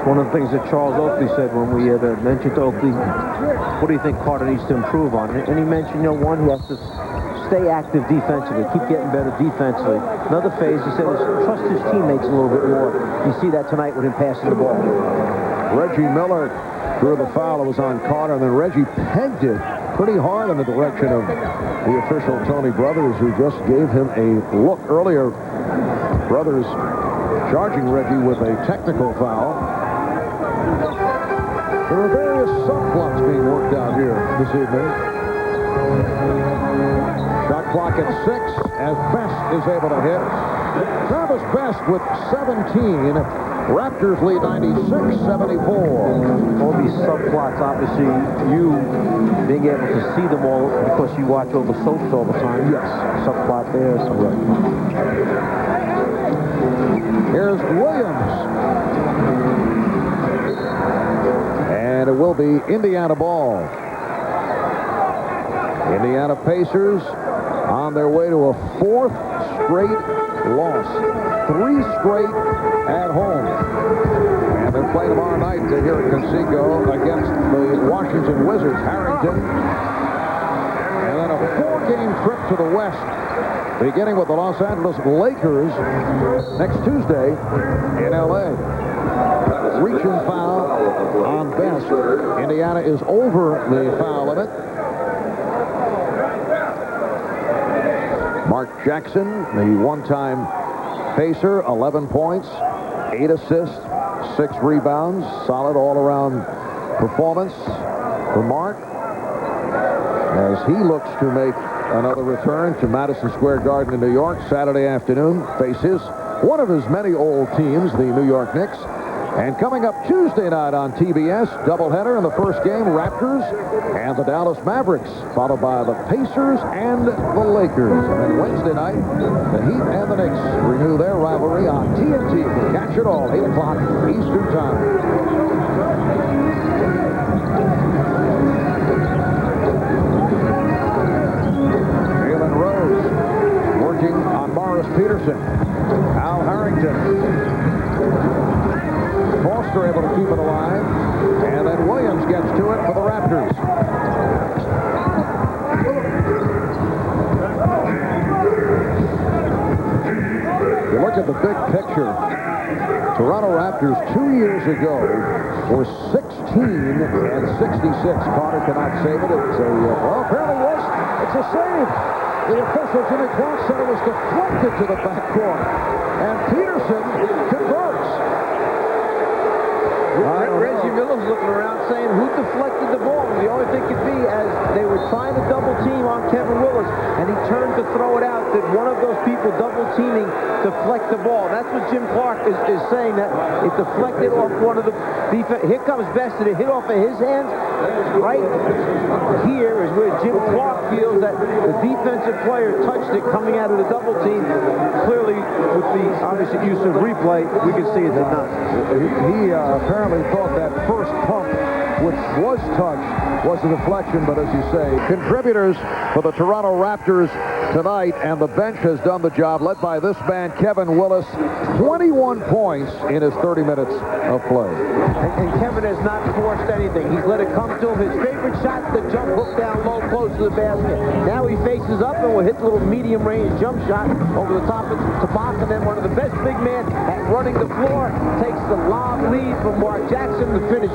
One of the things that Charles Oakley said when we had mentioned to Oakley, what do you think Carter needs to improve on? And he mentioned, one, he has to stay active defensively, keep getting better defensively. Another phase, he said, is trust his teammates a little bit more. You see that tonight with him passing the ball. Reggie Miller drew the foul that was on Carter, and then Reggie pegged it pretty hard in the direction of the official, Tony Brothers, who just gave him a look earlier. Brothers charging Reggie with a technical foul. There are various subplots being worked out here this evening. Shot clock at 6 as Best is able to hit. Travis Best with 17. Raptors lead 96-74. All these subplots, obviously, you being able to see them all because you watch all the soaps all the time. Yes. Subplot there. So right. Here's Williams. And it will be Indiana ball. Indiana Pacers on their way to a 4th straight loss. 3 straight at home. And they're playing tomorrow night here at Conseco against the Washington Wizards. Harrington. And then a 4-game trip to the West, beginning with the Los Angeles Lakers next Tuesday in L.A. Reach and foul on Best. Indiana is over the foul limit. Mark Jackson, the one-time Pacer, 11 points, 8 assists, 6 rebounds. Solid all-around performance for Mark as he looks to make another return to Madison Square Garden in New York Saturday afternoon. Face one of his many old teams, the New York Knicks. And coming up Tuesday night on TBS, doubleheader in the first game, Raptors and the Dallas Mavericks, followed by the Pacers and the Lakers. And then Wednesday night, the Heat and the Knicks renew their rivalry on TNT. Catch it all, 8 o'clock Eastern Time. Jalen Rose working on Morris Peterson. Al Harrington. Foster able to keep it alive. And then Williams gets to it for the Raptors. You look at the big picture. Toronto Raptors 2 years ago were 16 and 66. Carter cannot save it. It's a, well, apparently was. It's a save. The official, Jimmy Clark, said it was deflected to the backcourt. And Peterson converts. Reggie Miller's looking around saying, who deflected the ball? And the only thing could be, as they were trying to double team on Kevin Willis, and he turned to throw it out, that one of those people double teaming deflect the ball. That's what Jim Clark is saying, that it deflected off one of the defense. Here comes Best, and it hit off of his hands. Right here is where Jim Clark feels that the defensive player touched it coming out of the double team. Clearly, with the obviously use of replay, we can see it did not. He apparently thought that first pump, which was touched, was a deflection, but as you say, contributors for the Toronto Raptors tonight, and the bench has done the job, led by this man, Kevin Willis, 21 points in his 30 minutes of play. And Kevin has not forced anything. He's let it come to him. His favorite shot, the jump hook down low, close to the basket. Now he faces up and will hit the little medium-range jump shot over the top of Tabak, and then one of the best big men at running the floor takes the lob lead from Mark Jackson to finish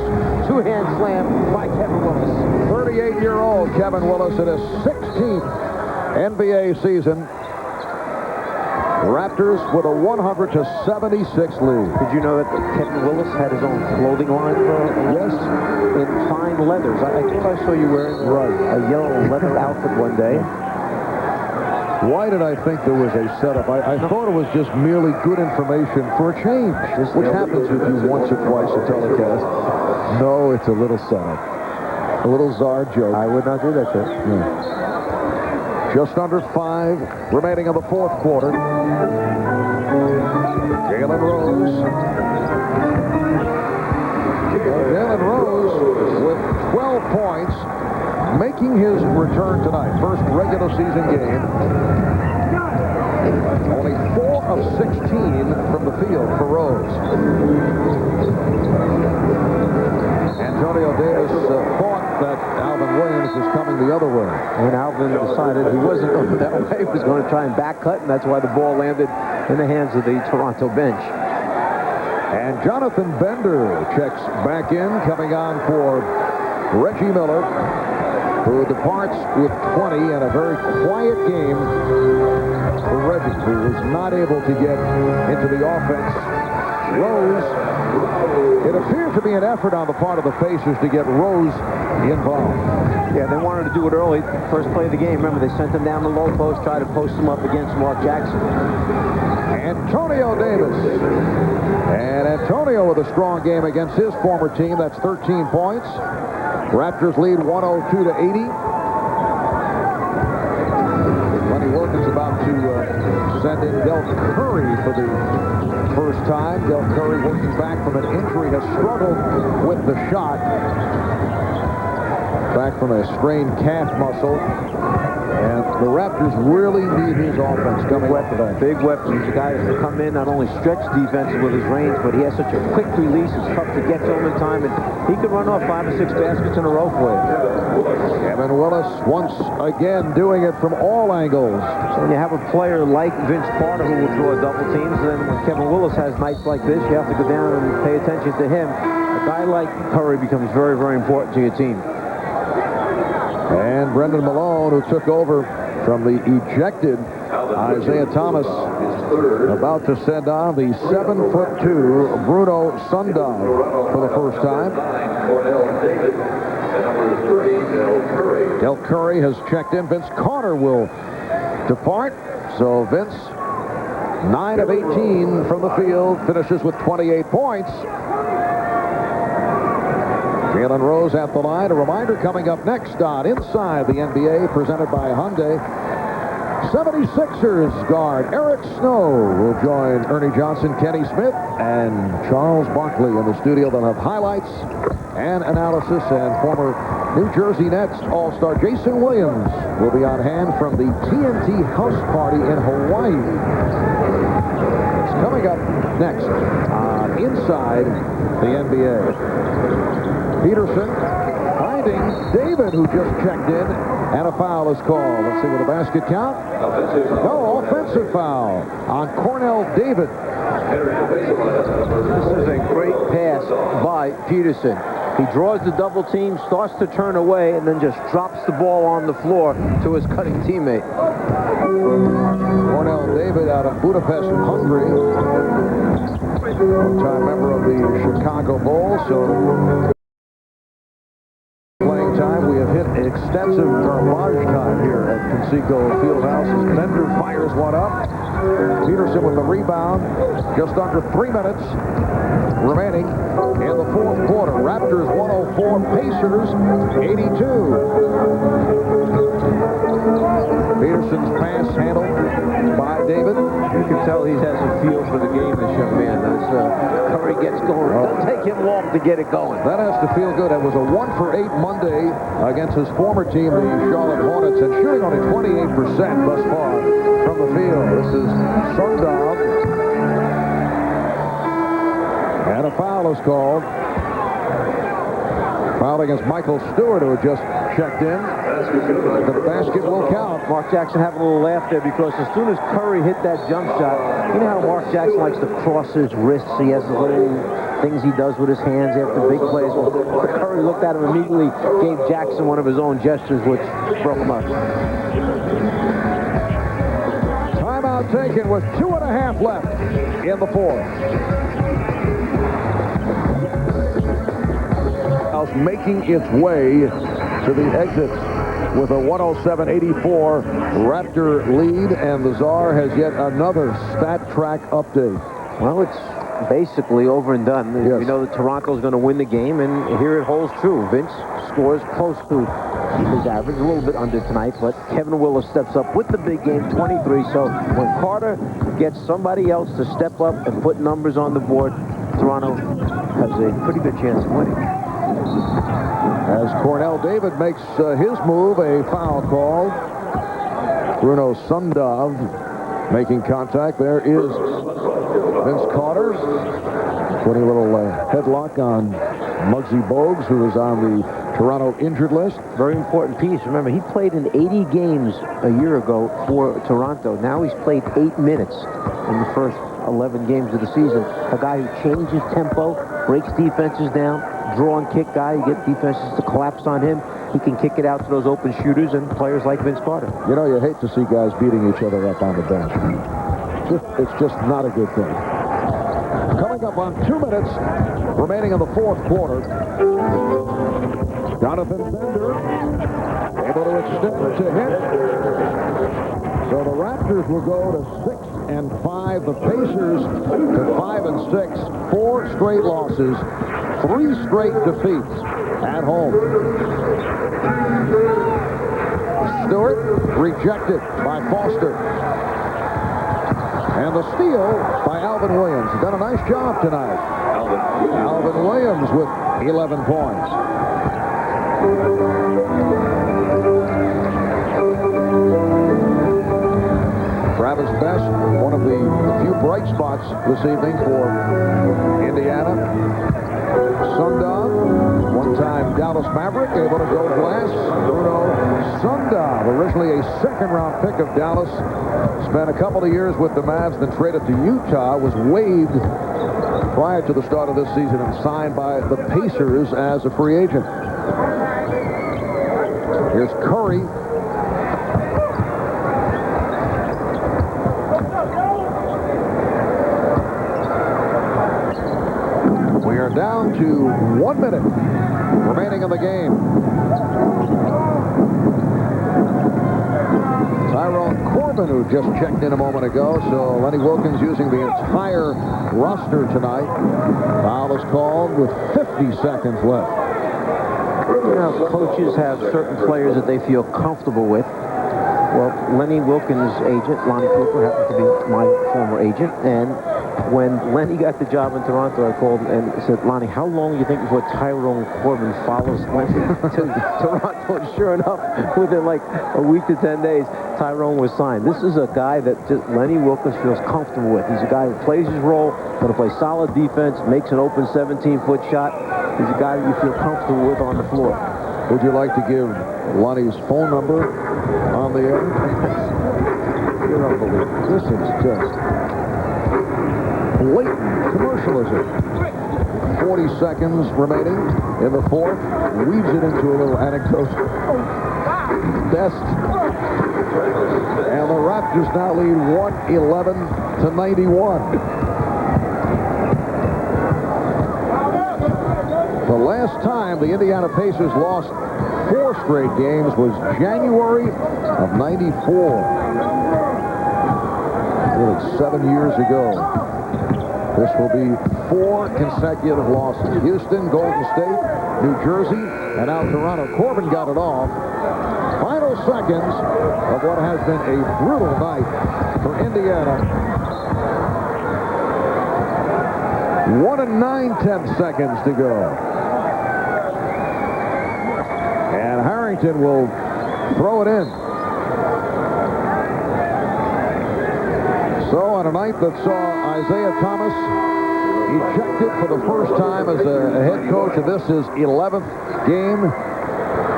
two-hand slam by Kevin Willis. 38-year-old Kevin Willis in his 16th NBA season. Raptors with a 100-76 lead. Did you know that Kevin Willis had his own clothing line? Yes. In fine leathers. I thought I saw you wearing a yellow leather outfit one day. Why did I think there was a setup? I thought it was just merely good information for a change, which happens with you once or twice a telecast. No, it's a little setup. A little czar joke. I would not do that, sir. No. Just under 5 remaining in the fourth quarter. Jalen Rose. Jalen Rose with 12 points, making his return tonight. First regular season game. Only 4 of 16 from the field for Rose. Antonio Davis thought that Alvin Williams was coming the other way. And Alvin decided he wasn't going that way. He was going to try and back cut, and that's why the ball landed in the hands of the Toronto bench. And Jonathan Bender checks back in, coming on for Reggie Miller, who departs with 20 in a very quiet game for Reggie, who was not able to get into the offense. Rose, it appears to be an effort on the part of the Pacers to get Rose involved. Yeah, they wanted to do it early. First play of the game, remember, they sent him down the low post, tried to post him up against Mark Jackson. Antonio Davis. And Antonio with a strong game against his former team. That's 13 points. Raptors lead 102-80. Lenny Wilkins about to send in Del Curry for the first time. Del Curry working back from an injury, has struggled with the shot. Back from a strained calf muscle. And the Raptors really need his offense coming up today. Big weapon. He's a guy who can come in, not only stretch defense with his range, but he has such a quick release. It's tough to get to him in time, and he could run off 5 or 6 baskets in a row for you. Kevin Willis once again doing it from all angles. So when you have a player like Vince Carter who will draw double teams, then when Kevin Willis has nights like this, you have to go down and pay attention to him. A guy like Curry becomes very, very important to your team. And Brendan Malone, who took over from the ejected Isaiah Thomas, about to send on the 7'2" Bruno Sundahl for the first time. Del Curry has checked in. Vince Carter will depart. So Vince, 9 of 18 from the field, finishes with 28 points. Jalen Rose at the line. A reminder coming up next on Inside the NBA, presented by Hyundai. 76ers guard Eric Snow will join Ernie Johnson, Kenny Smith, and Charles Barkley in the studio. They'll have highlights and analysis, and former New Jersey Nets All-Star Jason Williams will be on hand from the TNT house party in Hawaii. It's coming up next on Inside the NBA. Peterson finding David, who just checked in, and a foul is called. Let's see what the basket count. No, offensive foul on Cornell David. This is a great pass by Peterson. He draws the double team, starts to turn away, and then just drops the ball on the floor to his cutting teammate. Cornell David out of Budapest, Hungary. One-time member of the Chicago Bulls, so playing time. We have hit extensive garbage time here at Conseco Fieldhouse as Bender fires one up. Peterson with the rebound. Just under 3 minutes remaining in the fourth quarter. Raptors 104, Pacers 82. Peterson's pass handled by David. You can tell he has a feel for the game, this young man. As Curry gets going, it'll take him long to get it going. That has to feel good. It was a 1 for 8 Monday against his former team, the Charlotte Hornets, and shooting only 28% thus far from the field. This is Sundahl. And a foul is called. Foul against Michael Stewart, who had just checked in. The basket will count. Mark Jackson having a little laugh there because as soon as Curry hit that jump shot, you know how Mark Jackson likes to cross his wrists. He has the little things he does with his hands after big plays. Well, Curry looked at him immediately, gave Jackson one of his own gestures, which broke him up. Timeout taken with 2.5 left in the fourth. Making its way to the exit with a 107-84 Raptor lead, and the Czar has yet another stat track update. Well, it's basically over and done. Yes. We know that Toronto's going to win the game, and here it holds true. Vince scores close to his average, a little bit under tonight, but Kevin Willis steps up with the big game, 23. So when Carter gets somebody else to step up and put numbers on the board, Toronto has a pretty good chance of winning. As Cornell David makes his move, a foul called. Bruno Sundahl Making contact, there is Vince Carter. Putting a little headlock on Muggsy Bogues, who is on the Toronto injured list. Very important piece. Remember, he played in 80 games a year ago for Toronto. Now he's played 8 minutes in the first 11 games of the season. A guy who changes tempo, breaks defenses down, draw and kick guy. You get defenses to collapse on him. He can kick it out to those open shooters and players like Vince Carter. You know, you hate to see guys beating each other up on the bench. It's just not a good thing. Coming up on 2 minutes remaining in the fourth quarter. Jonathan Bender able to extend to hit. So the Raptors will go to 6-5. The Pacers to 5-6. 4 straight losses, 3 straight defeats at home. Stewart rejected by Foster. And the steal by Alvin Williams. He's done a nice job tonight. Alvin Williams with 11 points. Travis Best, one of the few bright spots this evening for Indiana. Sundog, one-time Dallas Maverick, able to go glass. Bruno Sundog, originally a second-round pick of Dallas, spent a couple of years with the Mavs, then traded to Utah, was waived prior to the start of this season and signed by the Pacers as a free agent. Here's Curry. We are down to 1 minute remaining in the game. Tyrone Corbin, who just checked in a moment ago, so Lenny Wilkins using the entire roster tonight. Foul is called with 50 seconds left. You know, coaches have certain players that they feel comfortable with. Well, Lenny Wilkins' agent, Lonnie Cooper, happened to be my former agent, and when Lenny got the job in Toronto, I called and said, Lonnie, how long do you think before Tyrone Corbin follows Lenny to Toronto? And sure enough, within like a week to 10 days, Tyrone was signed. This is a guy that just Lenny Wilkins feels comfortable with. He's a guy who plays his role, going to play solid defense, makes an open 17-foot shot. He's a guy that you feel comfortable with on the floor. Would you like to give Lonnie's phone number on the air? You're unbelievable. This is just blatant commercialism. 40 seconds remaining in the fourth. Weaves it into a little anecdote. Best. And the Raptors now lead 111-91. The last time the Indiana Pacers lost 4 straight games was January of '94. Really 7 years ago. This will be 4 consecutive losses. Houston, Golden State, New Jersey, and now Toronto. Corbin got it off. Final seconds of what has been a brutal night for Indiana. 1 9/10 seconds to go. And Harrington will throw it in. So on a night that saw Isaiah Thomas ejected for the first time as a head coach, and this is 11th game,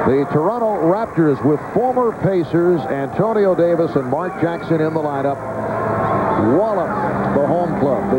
the Toronto Raptors with former Pacers Antonio Davis and Mark Jackson in the lineup wallop the home club.